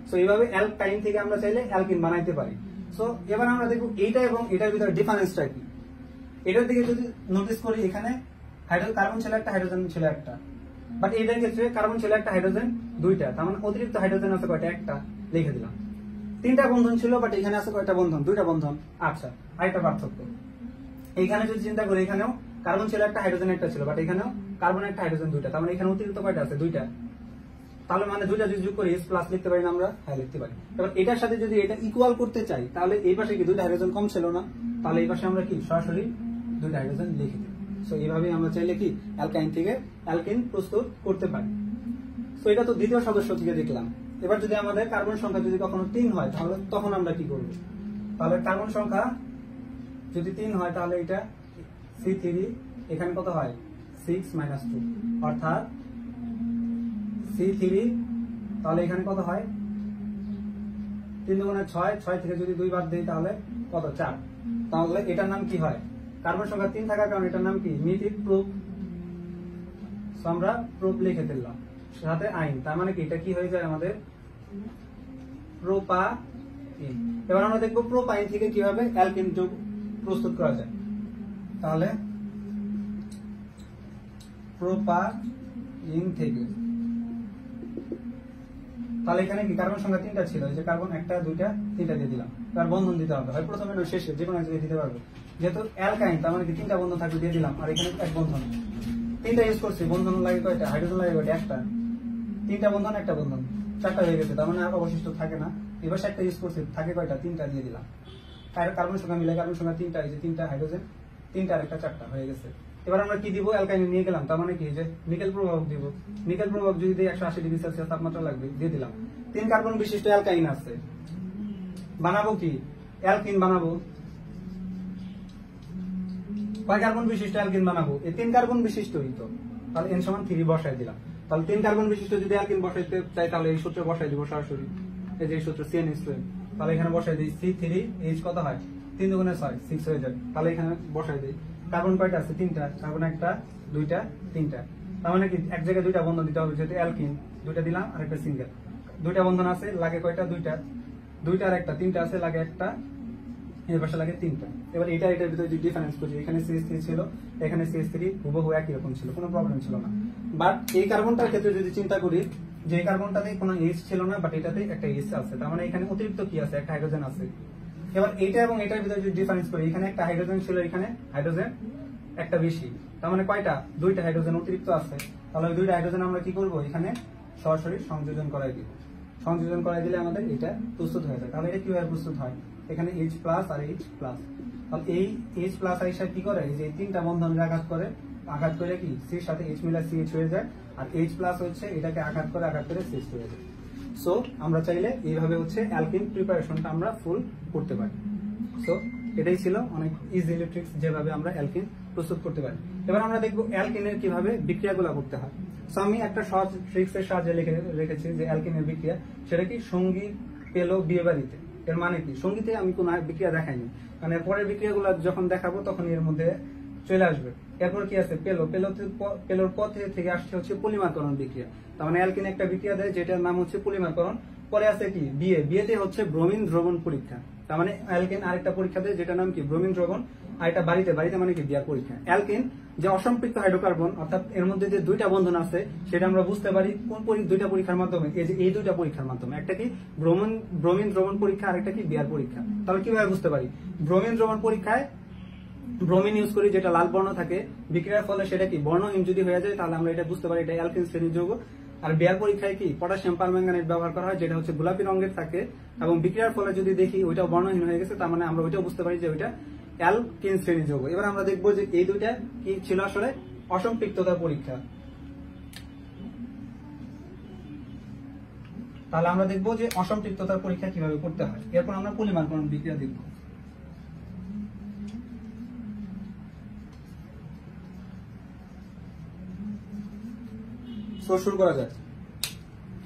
সো এইভাবে অ্যালকাইন থেকে আমরা চাইলে অ্যালকিন বানাইতে পারি। সো এবার আমরা দেখব এইটা এবং এটার ভিতরে ডিফারেন্সটা কি। এটার দিকে যদি নোটিস করি, এখানে কার্বন ছিল একটা, হাইড্রোজেন ছিল একটা, বাট এটার ক্ষেত্রে কার্বন ছিল একটা, হাইড্রোজেন 2টা, তার মানে অতিরিক্ত হাইড্রোজেন আছে কয়টা, একটা, লিখে দিলাম। 3টা বন্ধন ছিল, বাট এখানে আছে কয়টা বন্ধন, 2টা বন্ধন। আচ্ছা, আরেকটা পার্থক্য, এইখানে যদি চিন্তা করি, এখানেও কার্বন ছিল একটা, হাইড্রোজেন একটা ছিল, বাট এখানেও কার্বন একটা, হাইড্রোজেন 2টা, তার মানে এখানে অতিরিক্ত কয়টা আছে, 2টা। তাহলে মানে 2টা যদি যোগ করি, S প্লাস লিখতে পারি না আমরা, হ্যাঁ লিখতে পারি। এবার এটার সাথে যদি এটা ইকুয়াল করতে চাই, তাহলে এই পাশে কি 2টা হাইড্রোজেন কম ছিল না, তাহলে এই পাশে আমরা কি সরাসরি 2টা হাইড্রোজেন লিখে দিই। সো এইভাবে আমরা চাইলে কি অ্যালকাইন থেকে অ্যালকিন প্রস্তুত করতে পারি। সো এটা তো দ্বিতীয় সদস্য থেকে দেখলাম। এবার যদি আমাদের কার্বন সংখ্যা যদি কখনো 3 হয়, তাহলে তখন আমরা কি করব, তাহলে কার্বন সংখ্যা যদি 3 হয়, তাহলে এটা C3, এখানে কত হয় 6 - 2, অর্থাৎ C3, তাহলে এখানে কত হয় 3 × 6, 6 থেকে যদি 2 বাদ দেই, তাহলে কত 4। তাহলে এটার নাম কি হয়, কার্বন সংখ্যা 3 থাকার কারণে এটার নাম কি মিথিল প্রোপ। সো আমরা প্রোপ লিখে দিলাম, সাথে আইন, তার মানে কি এটা কি হয়ে যায় আমাদের প্রোপাইন। এবার আমরা দেখবো প্রোপাইন থেকে কিভাবে অ্যালকিন যৌগ প্রস্তুত করা যায়। তাহলে প্রোপাইন থেকে, তাহলে এখানে কি কার্বন সংখ্যা 3টা ছিল, এই যে কার্বন 1টা 2টা 3টা দিয়ে দিলাম। এবার বন্ধন দিতে হবে, হয় প্রথমে নয় শেষে, যে কোনো এক জায়গায় দিতে পারবো। যেহেতু অ্যালকাইন, তার মানে কি 3টা বন্ধন থাকবে, দিয়ে দিলাম। আর এখানে এক বন্ধন, তিনটা ইউজ করছি, বন্ধন লাগে কয়টা, হাইড্রোজেন লাগে কয়টা, একটা। তিনটা বন্ধন একটা বন্ধন, চারটা হয়ে গেছে, তার মানে আর অবশিষ্ট থাকে না। এবার একটা ইউজ করছি, থাকে কয়টা, তিনটা দিয়ে দিলাম। কার্বন সংখ্যা মিলে কার্বন সংখ্যা তিনটা, এই যে তিনটা হাইড্রোজেন, তিনটা আর একটা চারটা হয়ে গেছে। এবার আমরা কি দিব, অ্যালকাইন নিয়ে গেলাম, তার মানে কি যে নিকেল প্রভাবক দিব। নিকেল প্রভাবক যদি দিই 180 ডিগ্রি সেলসিয়াস তাপমাত্রা লাগবে, দিয়ে দিলাম। 3 কার্বন বিশিষ্ট অ্যালকাইন আছে, বানাবো কি, অ্যালকিন বানাবো। কয় কার্বন বিশিষ্ট অ্যালকিন বানাবো, এই 3 কার্বন বিশিষ্টই তো, তাহলে n সমান 3 বসাই দিলাম। তাহলে 3 কার্বন বিশিষ্ট যদি অ্যালকিন বসাইতে চাই তাহলে এই সূত্রে বসাই দিব সরাসরি, এই যে সূত্র CnH2, তাহলে এখানে বসাই দিই C3H কত হয়, 3 দুগুণে 6, 6 হয়ে যায়। তাহলে এখানে বসাই দিই, কার্বন কয়টা আছে, 3টা, কার্বন একটা, দুইটা, তিনটা। তার মানে কি এক জায়গায় দুইটা বন্ধন দিতে হবে, যেহেতু অ্যালকিন, দুইটা দিলাম আর একটা সিঙ্গেল। দুইটা বন্ধন আছে, লাগে কয়টা, দুইটা, দুইটা আর একটা, তিনটা আছে, লাগে একটা, এর পাশে লাগে তিনটা। এবার এটা এটার ভিতরে যদি ডিফারেন্স করি, এখানে CH3 ছিল, এখানে CH3 হুবহু একই রকম ছিল, কোনো প্রবলেম ছিল না। বাট এই কার্বনটার ক্ষেত্রে যদি চিন্তা করি, যে এই কার্বনটাতে কোনো H ছিল না, বাট এটাতে একটা H আছে, তার মানে এখানে অতিরিক্ত কি আছে, একটা হাইড্রোজেন আছে। এবার এইটা এবং এটার ভিতরে যদি ডিফারেন্স করি, এখানে একটা হাইড্রোজেন ছিল, এখানে হাইড্রোজেন একটা বেশি, তার মানে কয়টা, দুইটা হাইড্রোজেন অতিরিক্ত আছে। তাহলে ওই দুইটা হাইড্রোজেন আমরা কি করব, এখানে সরাসরি সংযোজন করাই দিব। সংযোজন করাই দিলে আমাদের এটা প্রস্তুত হয়ে যায়। তাহলে এটা কিভাবে প্রস্তুত হয়, এখানে H প্লাস আর H প্লাস, তাহলে এই H প্লাস আইসা কি করে, এই যে তিনটা বন্ধনের আঘাত করে, আঘাত করে কি C এর সাথে H মিলা CH হয়ে যায়, আর H প্লাস হচ্ছে এটাকে আঘাত করে CH হয়ে যায়। সো আমরা চাইলে এইভাবে হচ্ছে অ্যালকিন প্রিপারেশনটা আমরা ফুল করতে পারি। সো এটাই ছিল অনেক ইজিলি ট্রিক্স যেভাবে আমরা অ্যালকিন প্রস্তুত করতে পারি। এবার আমরা দেখবো অ্যালকিনের কিভাবে বিক্রিয়াগুলো করতে হয়। সো আমি একটা সহজ ট্রিক্স এর সাহায্যে রেখেছি যে অ্যালকিনের বিক্রিয়া, সেটা কি, সঙ্গী পেলো বিয়ে বাড়িতে। এর মানে কি, সঙ্গীতে আমি কোন বিক্রিয়া দেখাইনি, কারণ এর পরের বিক্রিয়াগুলো যখন দেখাবো তখন এর মধ্যে চলে আসবে। এরপর কি আছে, পেলোর পথে থেকে আসছে হচ্ছে পলিমারকরণ বিক্রিয়া। তার মানে অ্যালকিন একটা বিক্রিয়া দেয় যেটার নাম হচ্ছে পলিমারকরণ। পরে আছে কি, বিয়েতে হচ্ছে ব্রোমিন দ্রবণ পরীক্ষা। তার মানে অ্যালকিন আরেকটা পরীক্ষা দেয় যেটার নাম কি, ব্রোমিন দ্রবণ। আর এটা বাড়িতে মানে কি, বিয়ার পরীক্ষা। অ্যালকিন যে অসম্পৃক্ত হাইড্রোকার্বন, অর্থাৎ এর মধ্যে যে দুইটা বন্ধন আছে সেটা আমরা বুঝতে পারি কোন দুইটা পরীক্ষার মাধ্যমে, এই দুইটা পরীক্ষার মাধ্যমে। একটা কি ব্রোমিন দ্রবণ পরীক্ষা, আর একটা কি বিয়ার পরীক্ষা। তাহলে কিভাবে বুঝতে পারি, ব্রোমিন দ্রবণ পরীক্ষায় ব্রোমিন ইউজ করি, যেটা লাল বর্ণ থাকে, বিক্রিয়ার ফলে সেটা কি বর্ণহীন যদি হয়ে যায় তাহলে আমরা এটা বুঝতে পারি এটা অ্যালকিন শ্রেণীর যৌগ। আর বিয়ার পরীক্ষায় কি পটাশিয়াম পারম্যাঙ্গানেট ব্যবহার করা হয়, যেটা হচ্ছে গোলাপি রঙের থাকে, এবং বিক্রিয়ার ফলে যদি দেখি ওইটা বর্ণহীন হয়ে গেছে, তার মানে আমরা ওইটাও বুঝতে পারি যে ওইটা অ্যালকিন শ্রেণীর যৌগ। এবার আমরা দেখবো যে এই দুইটা কি ছিল, আসলে অসম্পৃক্ততার পরীক্ষা। তাহলে আমরা দেখবো যে অসম্পৃক্ততার পরীক্ষা কিভাবে করতে হয়। এরপর আমরা পলিমারকরণ বিক্রিয়া দেখবো। শুরু করা যায়।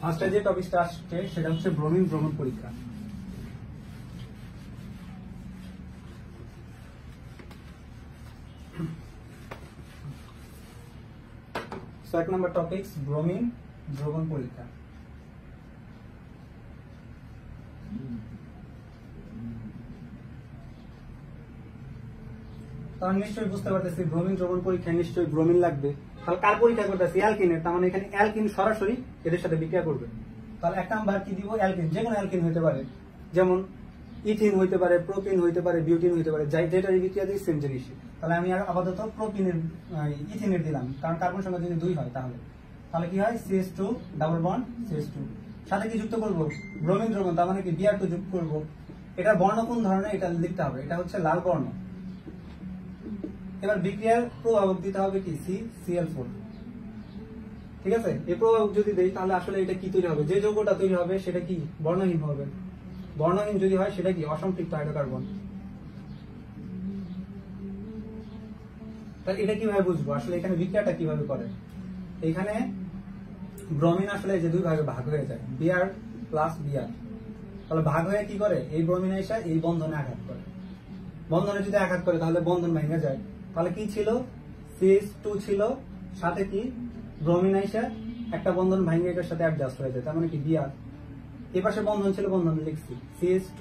ফার্স্টে যে টপিকটা আসছে সেটা হচ্ছে ব্রোমিন দ্রবণ পরীক্ষা। এক নম্বর টপিক, ব্রোমিন দ্রবণ পরীক্ষা। তাহলে নিশ্চয়ই বুঝতে পারতেছি ব্রোমিন দ্রবণ পরীক্ষায় নিশ্চয়ই ব্রোমিন লাগবে। তাহলে কার পরীক্ষা করতেছি, অ্যালকিনের। তার মানে এখানে অ্যালকিন সরাসরি এদের সাথে বিক্রিয়া করবে। তাহলে এক নাম্বার কি দিব, অ্যালকিন। যে কোনো অ্যালকিন হতে পারে, যেমন ইথিন হইতে পারে, প্রোপিন হইতে পারে, বিউটিন হইতে পারে, যেটা বিক্রিয়া দিই সেম জিনিস। তাহলে আমি আপাতত প্রোপিনের ইথিনের দিলাম, কারণ কার্বন সংখ্যা যদি 2 হয় তাহলে কি হয়, CH2 ডাবল বন্ড CH2, সাথে কি যুক্ত করবো, ব্রোমিন দ্রবণ, তার মানে কি Br2 যুক্ত করবো। এটা বর্ণ কোন ধরনের, এটা লিখতে হবে, এটা হচ্ছে লাল বর্ণ। এবার বিক্রিয়ার প্রভাবক দিতে হবে কি, CCl4। ঠিক আছে, এই প্রভাবক যদি দেই তাহলে আসলে এটা কি তৈরি হবে, যে যৌগটা তৈরি হবে সেটা কি বর্ণহীন হবে। বর্ণহীন যদি হয় সেটা কি অসম্পৃক্ত হাইড্রোকার্বন। তাহলে এটা কিভাবে বুঝবো, আসলে এখানে বিক্রিয়াটা কিভাবে করে। এখানে ব্রোমিন আসলে যে দুই ভাগে ভাগ হয়ে যায়, Br প্লাস Br। তাহলে ভাগ হয়ে কি করে, এই ব্রোমিন এসে এই বন্ধনে আঘাত করে। বন্ধনে যদি আঘাত করে তাহলে বন্ধন ভেঙে যায়। তাহলে কি ছিল, CH2 ছিল, সাথে কি ব্রোমিন এসে একটা বন্ধন ভেঙে এটার সাথে অ্যাডজাস্ট হয়ে যায়, তার মানে কি Br। এই পাশে বন্ধন ছিল, বন্ধন লিখছি CH2।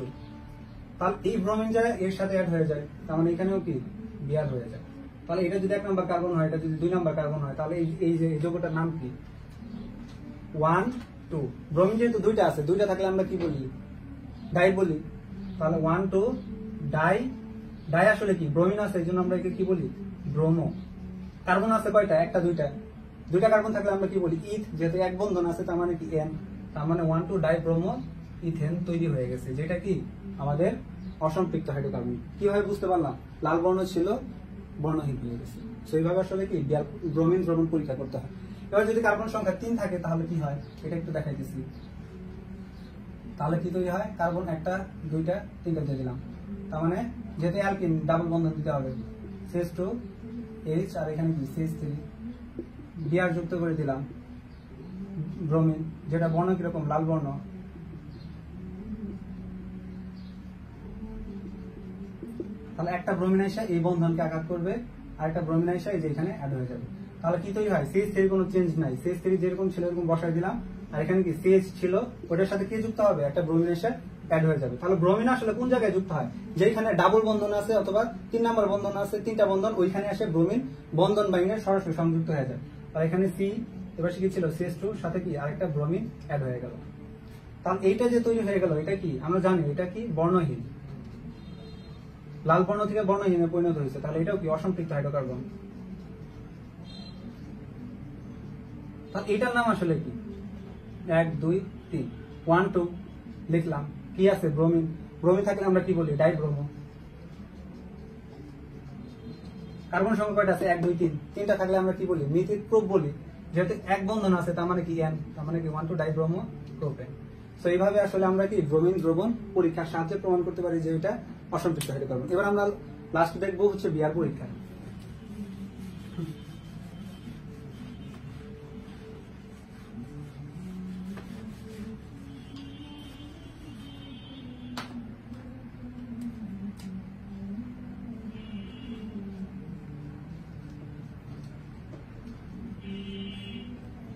তাহলে এই ব্রোমিন যায় এর সাথে অ্যাড হয়ে যায়, তার মানে এখানেও কি Br হয়ে যায়। তাহলে এটা যদি 1 নম্বর কার্বন হয়, এটা যদি 2 নম্বর কার্বন হয়, তাহলে এই যে যৌগটার নাম কি, 1 2। ব্রোমিন যেহেতু দুইটা আছে, দুইটা থাকলে আমরা কি বলি, ডাই বলি। তাহলে 1 2 ডাই। ডাই আসলে কি ব্রোমিন আছে, এই জন্য আমরা একে কি বলি, ব্রোমো। কার্বন আছে কয়টা? একটা দুইটা। দুইটা কার্বন থাকলে আমরা কি বলি? ইথ। যেহেতু এক বন্ধন আছে তার মানে কি এন, তার মানে 1,2-ডাইব্রোমো ইথেন তৈরি হয়ে গেছে, যেটা কি আমাদের অসম্পৃক্ত হাইড্রোকার্বন। কিভাবে বুঝতে পারলাম? লাল বর্ণ ছিল, বর্ণহীন হয়ে গেছে। সেইভাবে আসলে কি ব্রোমিন দ্রবণ পরীক্ষা করতে হয়। এবার যদি কার্বন সংখ্যা 3 থাকে তাহলে কি হয় এটা একটু দেখাইতেছি। তাহলে কি তৈরি হয়? কার্বন একটা দুইটা তিনটা দিয়ে দিলাম, তার মানে যেহেতু অ্যালকিন ডাবল বন্ধন দিতে হবে, CH2H আর এখানে কি CH3 বিআর যুক্ত করে দিলাম ব্রোমিন, যেটা বর্ণ কিরকম? লাল বর্ণ। তাহলে একটা ব্রোমিন এসে এই বন্ধনকে আঘাত করবে, আর একটা ব্রোমিন এসে এই যে এখানে অ্যাড হয়ে যাবে। তাহলে কি তৈরি হয়? CH3 কোনো চেঞ্জ নাই, CH3 যেরকম ছিল এরকম বসাই দিলাম, আর এখানে কি CH ছিল ওটার সাথে কি যুক্ত হবে? একটা ব্রোমিন এসে অ্যাড হয়ে যাবে। তাহলে ব্রোমিন আসলে কোন জায়গায় যুক্ত হয়? যেখানে ডাবল বন্ধন আছে অথবা 3 নম্বর বন্ধন আছে, 3টা বন্ধন, ওইখানে এসে ব্রোমিন বন্ধন ভেঙে সরাসরি সংযুক্ত হয়ে যায়। আর এখানে C এবার কি ছিল? CH2 সাথে কি আরেকটা ব্রোমিন অ্যাড হয়ে গেল। তাহলে এইটা যে তৈরি হয়ে গেল এটা কি? আমরা জানি এটা কি? বর্ণহীন। লাল বর্ণ থেকে বর্ণহীনে পরিণত হয়েছে, তাহলে এটাও কি? অসম্পৃক্ত হাইড্রোকার্বন। তাহলে এটার নাম আসলে কি? 1 2 3 1 2 লিখলাম। কি আছে? ব্রোমিন। ব্রোমিন থাকলে আমরা কি বলি? ডাইব্রোমো। কার্বন সংখ্যা কয়টা আছে? 1 2 3। তিনটা থাকলে আমরা কি বলি? মিথিল প্রোপ বলি। যেহেতু এক বন্ধন আছে তার মানে কি N, তার মানে কি 1,2-ডাইব্রোমো প্রোপেন। সো এইভাবে আসলে আমরা কি ব্রোমিন দ্রবণ পরীক্ষার সাহায্যে প্রমাণ করতে পারি যে এটা অসম্পৃক্ত হাইড্রোকার্বন। এবার আমরা লাস্ট দেখবো হচ্ছে বিআর পরীক্ষা।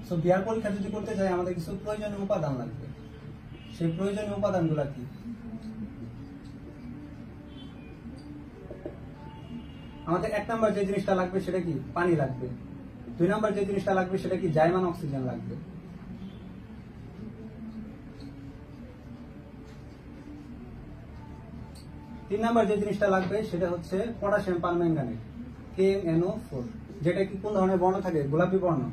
তো বিআর পরীক্ষা যদি করতে চাই আমাদের কিছু প্রয়োজনীয় উপাদান লাগবে। সেই প্রয়োজনীয় উপাদানগুলো কি? আমাদের 1 নম্বর যে জিনিসটা লাগবে সেটা কি? পানি লাগবে। 2 নম্বর যে জিনিসটা লাগবে সেটা কি? জাইমান অক্সিজেন লাগবে। 3 নম্বর যে জিনিসটা লাগবে সেটা হচ্ছে পটাশিয়াম পারম্যাঙ্গানেট, KMnO4, যেটা কি কোন ধরনের বর্ণ থাকে? গোলাপি বর্ণ।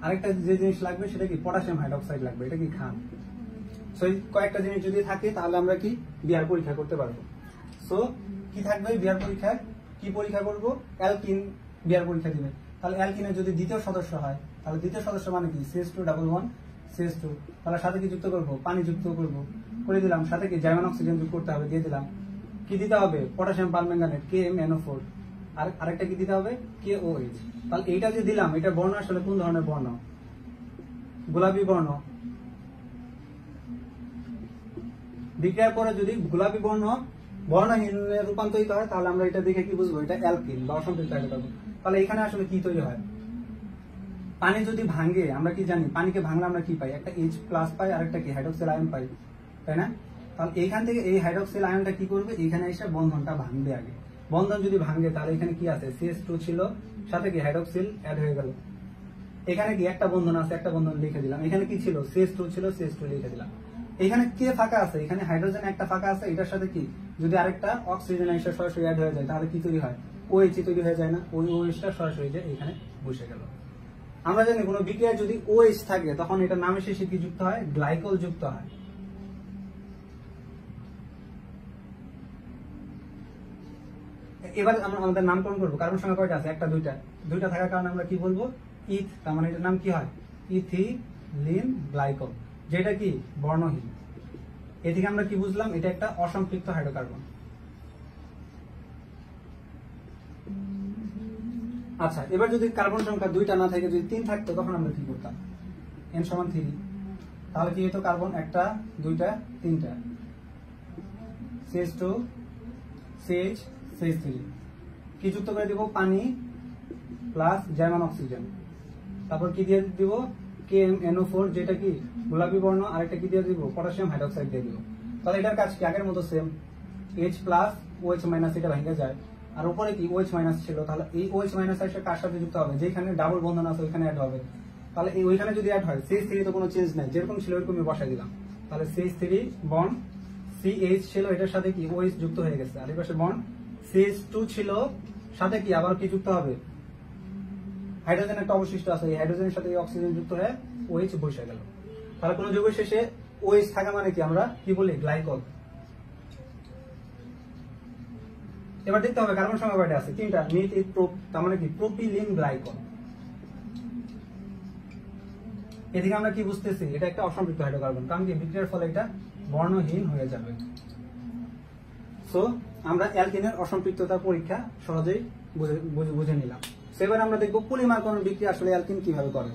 আরেকটা যে জিনিস লাগবে সেটা কি? পটাশিয়াম হাইড্রোক্সাইড লাগবে, এটা কি খান। সো এই কয়েকটা জিনিস যদি থাকে তাহলে আমরা কি বিআর পরীক্ষা করতে পারবো। সো কি থাকবে বিআর পরীক্ষায়? কি পরীক্ষা করব? অ্যালকিন বিআর পরীক্ষা দিবে। তাহলে অ্যালকিনের যদি দ্বিতীয় সদস্য হয় তাহলে দ্বিতীয় সদস্য মানে কি? CH2 CH2, তাহলে সাথে কি যুক্ত করব? পানি যুক্ত করব, করে দিলাম। সাথে কি জাইমান অক্সিজেন যুক্ত করতে হবে, দিয়ে দিলাম। কি দিতে হবে? পটাশিয়াম পারম্যাঙ্গানেট, KMnO4, আর আরেকটা কি দিতে হবে? KOH। তাহলে এইটা যে দিলাম এটা বর্ণ আসলে কোন ধরনের বর্ণ? গোলাপি বর্ণ। বিক্রিয়ার পরে যদি গোলাপি বর্ণ বর্ণহীনে রূপান্তরিত হয় তাহলে আমরা এটা দেখে কি বুঝবো? এটা অ্যালকিন বা অসম্পৃক্ত হাইড্রোকার্বন। তাহলে এখানে আসলে কি তৈরি হয়? পানি যদি ভাঙে আমরা কি জানি? পানিকে ভাঙলে আমরা কি পাই? একটা H+ পাই আর একটা কি? হাইড্রোক্সিল আয়ন পাই, তাই না? তাহলে এইখান থেকে এই হাইড্রোক্সিল আয়নটা কি করবে? এখানে এসে বন্ধনটা ভাঙবে আগে। বন্ধন যদি ভাঙে তাহলে এখানে কি আছে? CH2 ছিল, সাথে কি হাইড্রোক্সিল অ্যাড হয়ে গেল। এখানে কি একটা বন্ধন আছে, একটা বন্ধন লিখে দিলাম। এখানে কি ছিল? CH2 ছিল, CH2 লিখে দিলাম। এখানে কে ফাঁকা আছে? এখানে হাইড্রোজেন একটা ফাঁকা আছে, এটার সাথে কি যদি আরেকটা অক্সিজেন এসে সরাসরি অ্যাড হয়ে যায় তাহলে কি তৈরি হয়? OH তৈরি হয়ে যায় না? ওই OH-টা সরাসরি যে এখানে বসে গেল। আমরা জানি কোনো বিক্রিয়ায় যদি OH থাকে তখন এটা নামের শেষে কি যুক্ত হয়? গ্লাইকল যুক্ত হয়। এবার আমরা আমাদের নামকরণ করবো। কার্বন সংখ্যা কয়টা আছে? একটা দুইটা। দুইটা থাকার কারণে আমরা কি বলবো? ইথ, তার মানে এটার নাম কি হয়? ইথিলিন গ্লাইকল, যেটা কি বর্ণহীন। এ থেকে আমরা কি বুঝলাম? এটা একটা অসম্পৃক্ত হাইড্রোকার্বন। আচ্ছা, এবার যদি কার্বন সংখ্যা দুইটা না থাকে, যদি 3 থাকতো তখন আমরা কি করতাম? n = 3, তাহলে কি হতো? কার্বন একটা দুইটা তিনটা, CH2 CH CH3, কি যুক্ত করে দিব? পানি প্লাস জার্মান অক্সিজেন। তারপর কি দিয়ে দিব? KMnO4, যেটা কি গোলাপি বর্ণ, আর একটা কি দিয়ে দিব? পটাশিয়াম হাইড্রোক্সাইড দিয়ে দিব। তাহলে এটার কাজ কি? আগের মতো সেম, H+ OH- এটা ভেঙে যায়, আর উপরে কি OH- ছিল, তাহলে এই OH- এসে কার সাথে যুক্ত হবে? যেখানে ডাবল বন্ধন আছে ওইখানে অ্যাড হবে। তাহলে এই ওইখানে যদি অ্যাড হয়, CH3 তো কোনো চেঞ্জ নাই, যেরকম ছিল ওরকমই বসাই দিলাম। তাহলে CH3 বন্ড CH ছিল, এটার সাথে কি OH যুক্ত হয়ে গেছে, আর এই পাশে বন্ড CH2 ছিল, সাথে কি আবার কি যুক্ত হবে, হাইড্রোজেন একটা অবশিষ্ট আছে, এই হাইড্রোজেনের সাথে অক্সিজেন যুক্ত হয়ে OH বসে গেল। তাহলে কোন যৌগের শেষে OH থাকা মানে কি আমরা কি বলি, গ্লাইকল। এবার দেখতে হবে কার্বন সংখ্যা কয়টা আছে, 3টা, নিট ইথ প্রোপ, তার মানে কি প্রোপিলিন গ্লাইকল। এদিকে আমরা কি বুঝতেছি, এটা একটা অসম্পৃক্ত হাইড্রোকার্বন, কারণ কি বিক্রিয়ার ফলে এটা বর্ণহীন হয়ে যাবে। সো আমরা অ্যালকিনের অসম্পৃক্ততার পরীক্ষা সহজেই বুঝে নিলাম। এবার আমরা দেখব পলিমারকরণ বিক্রিয়া আসলে অ্যালকিন কিভাবে করে।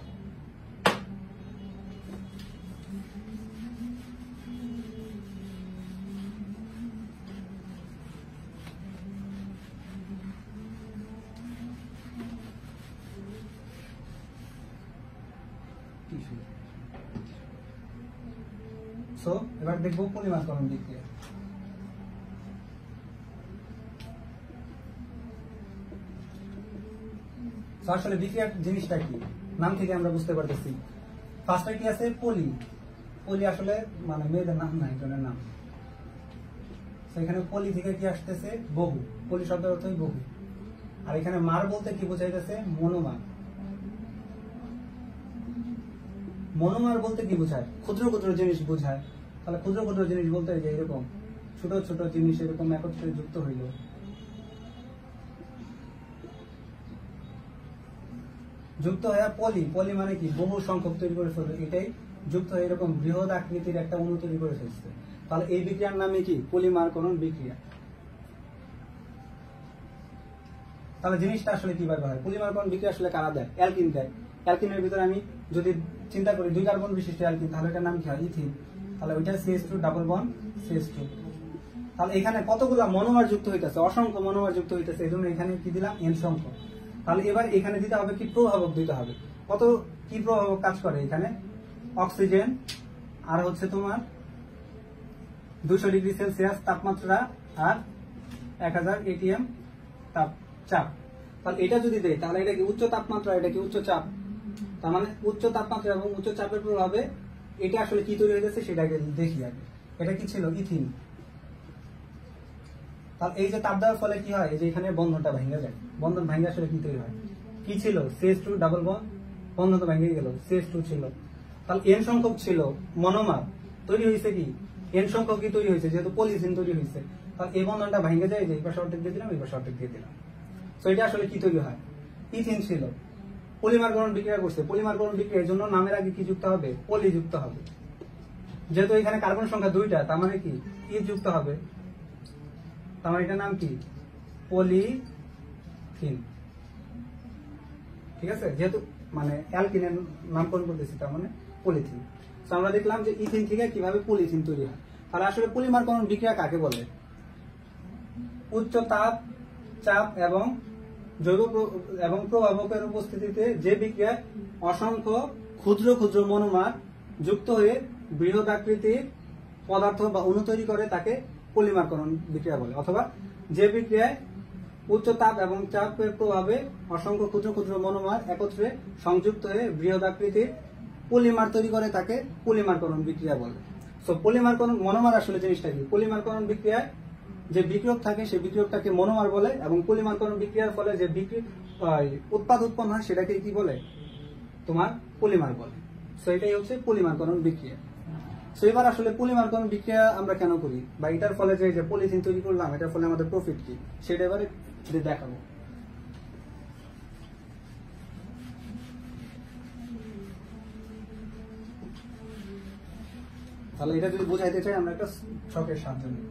সো এবার দেখব পলিমারকরণ বিক্রিয়া। আসলে বিক্রিয়ার জিনিসটা কি, নাম থেকে আমরা বুঝতে পারতেছি। ফার্স্টে কি আছে, পলি। পলি আসলে মানে মেয়েদের নাম না, একজনের নাম। এখানে পলি থেকে কি আসতেছে, বহু। পলি শব্দের অর্থই বহু। আর এখানে মার বলতে কি বোঝাইতেছে, মনোমার। মনোমার বলতে কি বোঝায়, ক্ষুদ্র ক্ষুদ্র জিনিস বোঝায়। তাহলে ক্ষুদ্র ক্ষুদ্র জিনিস বলতে যে এরকম ছোট ছোট জিনিস এরকম একত্রে যুক্ত হইল, যুক্ত হয়ে পলি। পলি মানে কি বহু সংখ্যক তৈরি করে ফেলবে, এটাই যুক্ত হয়ে এরকম বৃহৎ আকৃতির একটা অণু তৈরি করে ফেলছে। তাহলে এই বিক্রিয়ার নামে কি, পলিমারকরণ বিক্রিয়া। তাহলে জিনিসটা আসলে কিভাবে হয়, পলিমারকরণ বিক্রিয়া আসলে কারা দেয়, অ্যালকিন দেয়। অ্যালকিনের ভিতরে আমি যদি চিন্তা করি 2 কার্বন বিশিষ্ট অ্যালকিন, তাহলে এটার নাম কি হয়, ইথিন। তাহলে ওইটা CH2 ডাবল বন্ড CH2। তাহলে এখানে কতগুলো মনোমার যুক্ত হইতেছে, অসংখ্য মনোমার যুক্ত হইতেছে, এই জন্য এখানে কি দিলাম, N সংখ্যক। তাহলে এবার এখানে দিতে হবে কি, প্রভাবক দিতে হবে। কত কি প্রভাবক কাজ করে এখানে, অক্সিজেন, আর হচ্ছে তোমার 200 ডিগ্রি সেলসিয়াস তাপমাত্রা, আর 1000 ATM চাপ। তাহলে এটা যদি দেয়, তাহলে এটা কি উচ্চ তাপমাত্রা, এটা কি উচ্চ চাপ। তার মানে উচ্চ তাপমাত্রা এবং উচ্চ চাপের প্রভাবে এটা আসলে কি তৈরি হয়েছে সেটাকে দেখি আগে। এটা কি ছিল, ইথিন। তাহলে এই যে তাপ দেওয়ার ফলে কি হয়, এই যে এখানে বন্ধনটা ভেঙে যায়, বন্ধন ভেঙে আসলে কি তৈরি হয়, কি ছিল, CH2 ডাবল বন্ড, বন্ধন তো ভেঙে গেল, CH2 ছিল। তাহলে N সংখ্যক ছিল মনোমার, তৈরি হয়েছে কি, N সংখ্যক কি তৈরি হয়েছে, যেহেতু পলিথিন তৈরি হয়েছে। তাহলে এই বন্ধনটা ভেঙে যায়, যে এই পাশে অর্ধেক দিয়ে দিলাম, এই পাশে অর্ধেক দিয়ে দিলাম। তো এটা আসলে কি তৈরি হয়, ইথিন ছিল। পলিমারকরণ বিক্রিয়া করছে, পলিমারকরণ বিক্রিয়ার জন্য নামের আগে কি যুক্ত হবে, পলি যুক্ত হবে। যেহেতু এখানে কার্বন সংখ্যা 2টা, তার মানে কি যুক্ত হবে, তার মানে এটার নাম কি, পলিথিন। ঠিক আছে, যেহেতু মানে অ্যালকিনের নামকরণ করতেছি, তার মানে পলিথিন। তো আমরা দেখলাম যে ইথিন থেকে কিভাবে পলিথিন তৈরি হয়। তাহলে আসলে পলিমারকরণ বিক্রিয়া কাকে বলে, উচ্চ তাপ, চাপ এবং জৈব এবং প্রভাবকের উপস্থিতিতে যে বিক্রিয়ায় অসংখ্য ক্ষুদ্র ক্ষুদ্র মনোমার যুক্ত হয়ে বৃহৎ আকৃতির পদার্থ বা অণু তৈরি করে তাকে পলিমারকরণ বিক্রিয়া বলে। অথবা যে বিক্রিয়ায় উচ্চ তাপ এবং চাপের প্রভাবে অসংখ্য ক্ষুদ্র ক্ষুদ্র মনোমার একত্রে সংযুক্ত হয়ে বৃহৎ আকৃতির পলিমার তৈরি করে তাকে পলিমারকরণ বিক্রিয়া বলে। সো পলিমারকরণ, মনোমার আসলে জিনিসটা কি, পলিমারকরণ বিক্রিয়ায় যে বিক্রিয়ক থাকে সেই বিক্রিয়কটাকে মনোমার বলে, এবং পলিমারকরণ বিক্রিয়ার ফলে যে উৎপাদ উৎপন্ন হয় সেটাকে কি বলে, তোমার পলিমার বলে। সো এটাই হচ্ছে পলিমারকরণ বিক্রিয়া। সো এবার আসলে পলিমারকরণ বিক্রিয়া আমরা কেন করি, বা এটার ফলে যে পলিথিন তৈরি করলাম এটার ফলে আমাদের প্রফিট কি, সেটা এবারে দেখাবো। তাহলে এটা যদি বোঝাইতে চাই আমরা একটা ছকের সাহায্য নিই।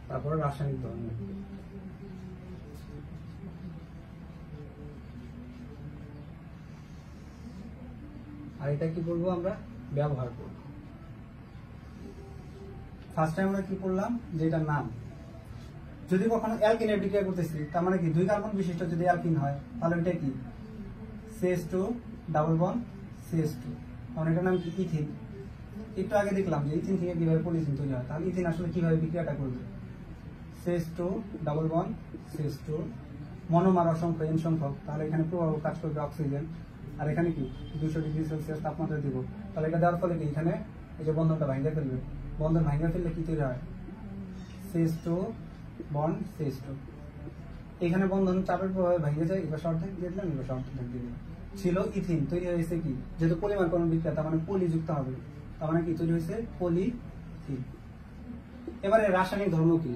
তারপরে রাসায়নিক ধর্ম। আর এটা কি করবো, আমরা ব্যবহার করব। ফার্স্ট টাইম আমরা কি করলাম, যে এটার নাম, যদি কখনো অ্যালকিনের বিক্রিয়া করতেছি, তার মানে কি 2 কার্বন বিশিষ্ট যদি অ্যালকিন হয়, তাহলে এটা কি CH2 ডাবল বন্ড CH2, কারণ এটার নাম কি ইথিন। একটু আগে দেখলাম যে ইথিন থেকে কিভাবে পলিথিন তৈরি হয়, তাহলে ইথিন আসলে কিভাবে বিক্রিয়াটা করবে। CH2 double bond CH2, monomer অসংখ্য n সংখ্যক, তাহলে এখানে প্রভাব কাজ করবে অক্সিজেন, আর এখানে কি 200 ডিগ্রি সেলসিয়াস তাপমাত্রা দিব, তাহলে এটা দেওয়ার ফলে কি এখানে এই যে বন্ধনটা ভাঙিয়ে ফেলবে, বন্ধন ভাঙিয়ে ফেললে কি তৈরি হয়, CH2 বন্ড CH2। এখানে বন্ধন চাপের প্রভাবে ভেঙে যায়, এবার অর্ধেক দিয়ে দিলাম, এবার অর্ধেক দিয়ে দিলাম। ছিল ইথিন, তৈরি হয়েছে কি, যেহেতু পলিমার কোন বিক্রিয়া, তার মানে পলি যুক্ত হবে, তার মানে কি তৈরি হয়েছে পলিথিন। এবারে রাসায়নিক ধর্ম কি,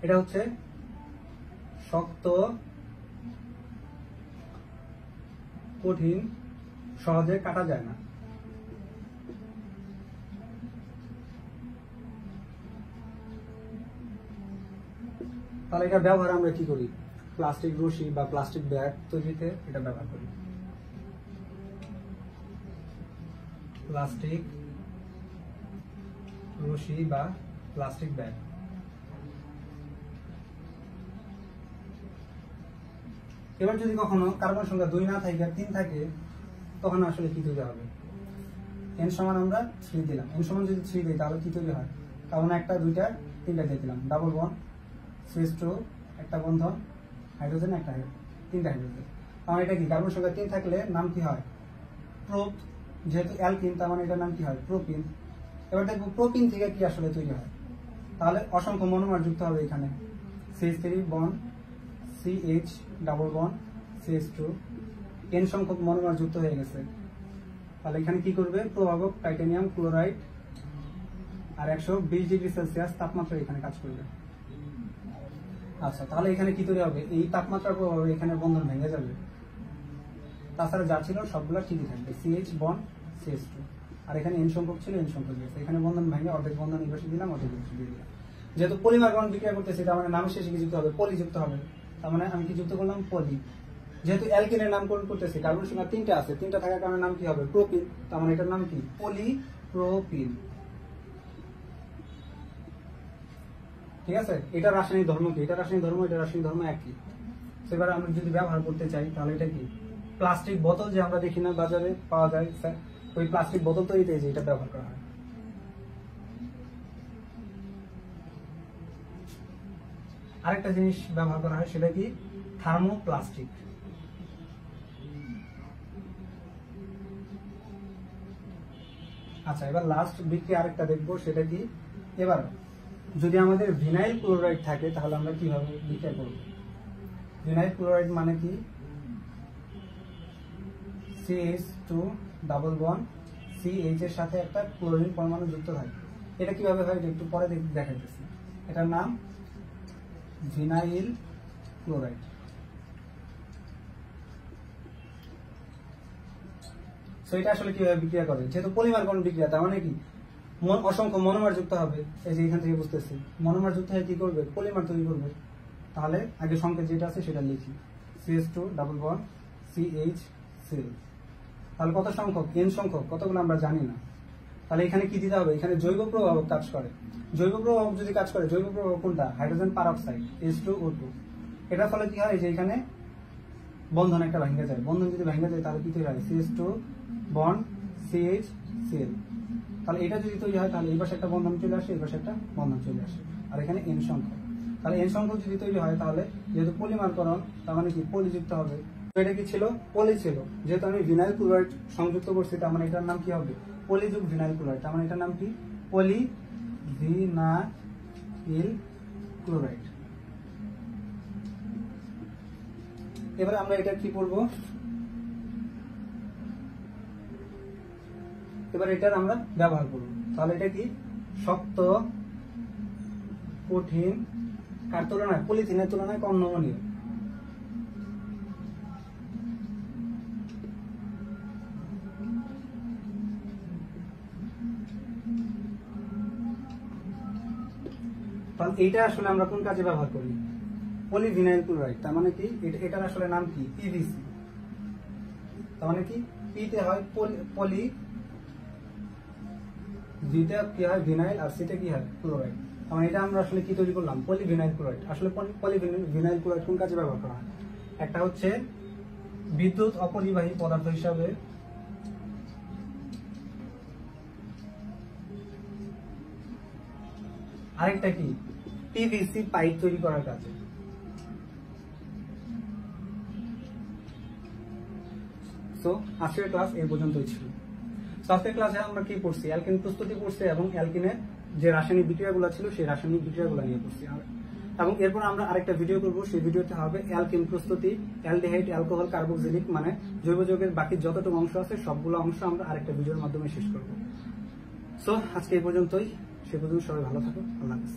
এটা হচ্ছে শক্ত, কঠিন, সহজে কাটা যায় না। তাহলে এটা ব্যবহার আমরা কি করি, প্লাস্টিক রশি বা প্লাস্টিক ব্যাগ তৈরিতে এটা ব্যবহার করি। প্লাস্টিক রশি বা প্লাস্টিক ব্যাগ। এবার যদি কখনো কার্বন সংখ্যা 2 না থাকে, 3 থাকে, তখন আসলে কি তৈরি হবে, n সমান আমরা 3 দিলাম, n সমান যদি 3 দিই তাহলে কি তৈরি হয়, কারণ একটা, দুইটা, তিনটা দিয়ে দিলাম, ডাবল বন্ড CH2, একটা বন্ধন হাইড্রোজেন, একটা তিনটা হাইড্রোজেন। কারণ এটা কি কার্বন সংখ্যা 3 থাকলে নাম কি হয়, প্রোপ, যেহেতু অ্যালকিন তার মানে এটার নাম কি হয়, প্রোপিন। এবার দেখবো প্রোপিন থেকে কি আসলে তৈরি হয়, তাহলে অসংখ্য মনোমার যুক্ত হবে এখানে, CH3 bond CH double bond CH2, n সংখ্যক মনোমার যুক্ত হয়ে গেছে। তাহলে এখানে কি করবে, প্রভাবক টাইটানিয়াম ক্লোরাইড আর 120 ডিগ্রি সেলসিয়াস তাপমাত্রা এখানে কাজ করবে। আচ্ছা, তাহলে এখানে কি তৈরি হবে, এই তাপমাত্রার প্রভাবে এখানে বন্ধন ভেঙে যাবে, তাছাড়া যা ছিল সবগুলো ঠিকই থাকবে, CH বন্ড CH2, আর এখানে n সংখ্যক ছিল, n সংখ্যক দিয়েছে, এখানে বন্ধন ভেঙে অর্ধেক বন্ধন এই পাশে দিলাম, অর্ধেক পাশে দিয়ে দিলাম। যেহেতু পলিমার বন্ড বিক্রিয়া করতেছে, তার মানে নামের শেষে কি যুক্ত হবে, পলি যুক্ত হবে, তার মানে আমি কি যুক্ত করলাম, পলি। যেহেতু অ্যালকিনের নামকরণ করতেছি, কার্বন সংখ্যা 3টা আছে, 3টা থাকার কারণে নাম কি হবে, প্রোপিন, তার মানে এটার নাম কি, পলিপ্রোপিন। ঠিক আছে, এটা রাসায়নিক ধর্ম কি, এটা রাসায়নিক ধর্ম, এটা রাসায়নিক ধর্ম একই। সেবার আমরা যদি ব্যবহার করতে চাই তাহলে এটা কি, প্লাস্টিক বোতল যে আমরা দেখি না বাজারে পাওয়া যায়, ওই প্লাস্টিক বোতল তৈরিতে যে এটা ব্যবহার করা হয়। আরেকটা জিনিস ব্যবহার করা হয়, সেটা কি, থার্মোপ্লাস্টিক। আচ্ছা, এবার লাস্ট বিক্রিয়া আরেকটা দেখবো, সেটা কি, এবার যদি আমাদের ভিনাইল ক্লোরাইড থাকে তাহলে আমরা কিভাবে বিক্রিয়া করব। ভিনাইল ক্লোরাইড মানে কি, CH2 ডাবল বন্ড CH এর সাথে একটা ক্লোরিন পরমাণু যুক্ত থাকে। এটা কিভাবে হয় এটা একটু পরে দেখাইতেছি। এটার নাম ভিনাইল ক্লোরাইড। এটা আসলে কিভাবে বিক্রিয়া করে, যেহেতু পলিমার কোন বিক্রিয়া, তার মানে কি অসংখ্য মনোমার যুক্ত হবে, এই যে এখান থেকে বুঝতেছি, মনোমার যুক্ত হয়ে কি করবে, পলিমার তৈরি করবে। তাহলে আগে সংকেত যেটা আছে সেটা লিখি, CH2 double bond CH seal. তাহলে কত সংখ্যক, n সংখ্যক, কতগুলো আমরা জানি না। তাহলে এখানে কি দিতে হবে, এখানে জৈব প্রভাবক কাজ করে। জৈব প্রভাবক যদি কাজ করে, জৈব প্রভাবক কোনটা, হাইড্রোজেন পারঅক্সাইড H2O2। এটার ফলে কি হয়, যে এখানে বন্ধন একটা ভেঙে যায়, বন্ধন যদি ভেঙে যায় তাহলে কি তৈরি হয়, CH2 বন্ড CH সিল। তাহলে এটা যদি তৈরি হয় তাহলে এই পাশে একটা বন্ধন চলে আসে, এই পাশে একটা বন্ধন চলে আসে, আর এখানে n সংখ্যক। তাহলে n সংখ্যক যদি তৈরি হয় তাহলে যেহেতু পলিমারকরণ, তার মানে কি পলিযুক্ত হবে। এটা কি ছিল, পলি ছিল, যেহেতু আমি ভিনাইল ক্লোরাইড সংযুক্ত করছি, তার মানে এটার নাম কি হবে, পলিযুক্ত ভিনাইল ক্লোরাইড, তার মানে এটার নাম কি, পলিভিনাইল ক্লোরাইড। এবার আমরা এটা কি করব, এবার এটার আমরা ব্যবহার করব। তাহলে এটা কি, শক্ত, কঠিন, কার তুলনায়, পলিথিনের তুলনায় কম নমনীয়। তাহলে এইটা আসলে আমরা কোন কাজে ব্যবহার করি, পলিভিনাইল ক্লোরাইড, তার মানে কি এটার আসলে নাম কি, পিভিসি। তার মানে কি, পিতে হয় পলি, ভিতে কি হয় ভিনাইল, আর সিতে কি হয় ক্লোরাইড। কারণ এটা আমরা আসলে কি তৈরি করলাম, পলিভিনাইল ক্লোরাইড। আসলে পলিভিনাইল ক্লোরাইড কোন কাজে ব্যবহার করা হয়? একটা হচ্ছে বিদ্যুৎ অপরিবাহী পদার্থ হিসাবে, আরেকটা কি পিভিসি পাইপ তৈরি করার কাজে। সো আজকের ক্লাস এই পর্যন্তই ছিল। আজকের ক্লাসে আমরা কি পড়ছি, অ্যালকিন প্রস্তুতি পড়ছি এবং অ্যালকিনের যে রাসায়নিক বিক্রিয়াগুলো ছিল সেই রাসায়নিক বিক্রিয়াগুলো নিয়ে পড়ছি। এবং এরপর আমরা আরেকটা ভিডিও করব, সেই ভিডিওতে হবে অ্যালকিন প্রস্তুতি, অ্যালডিহাইড, অ্যালকোহল, কার্বক্সিলিক, মানে জৈব যৌগের বাকি যতটুকু অংশ আছে সবগুলো অংশ আমরা আরেকটা ভিডিওর মাধ্যমে শেষ করব। সো আজকে এই পর্যন্তই, সে পর্যন্ত সবাই ভালো থাকো, আল্লাহ হাফেজ।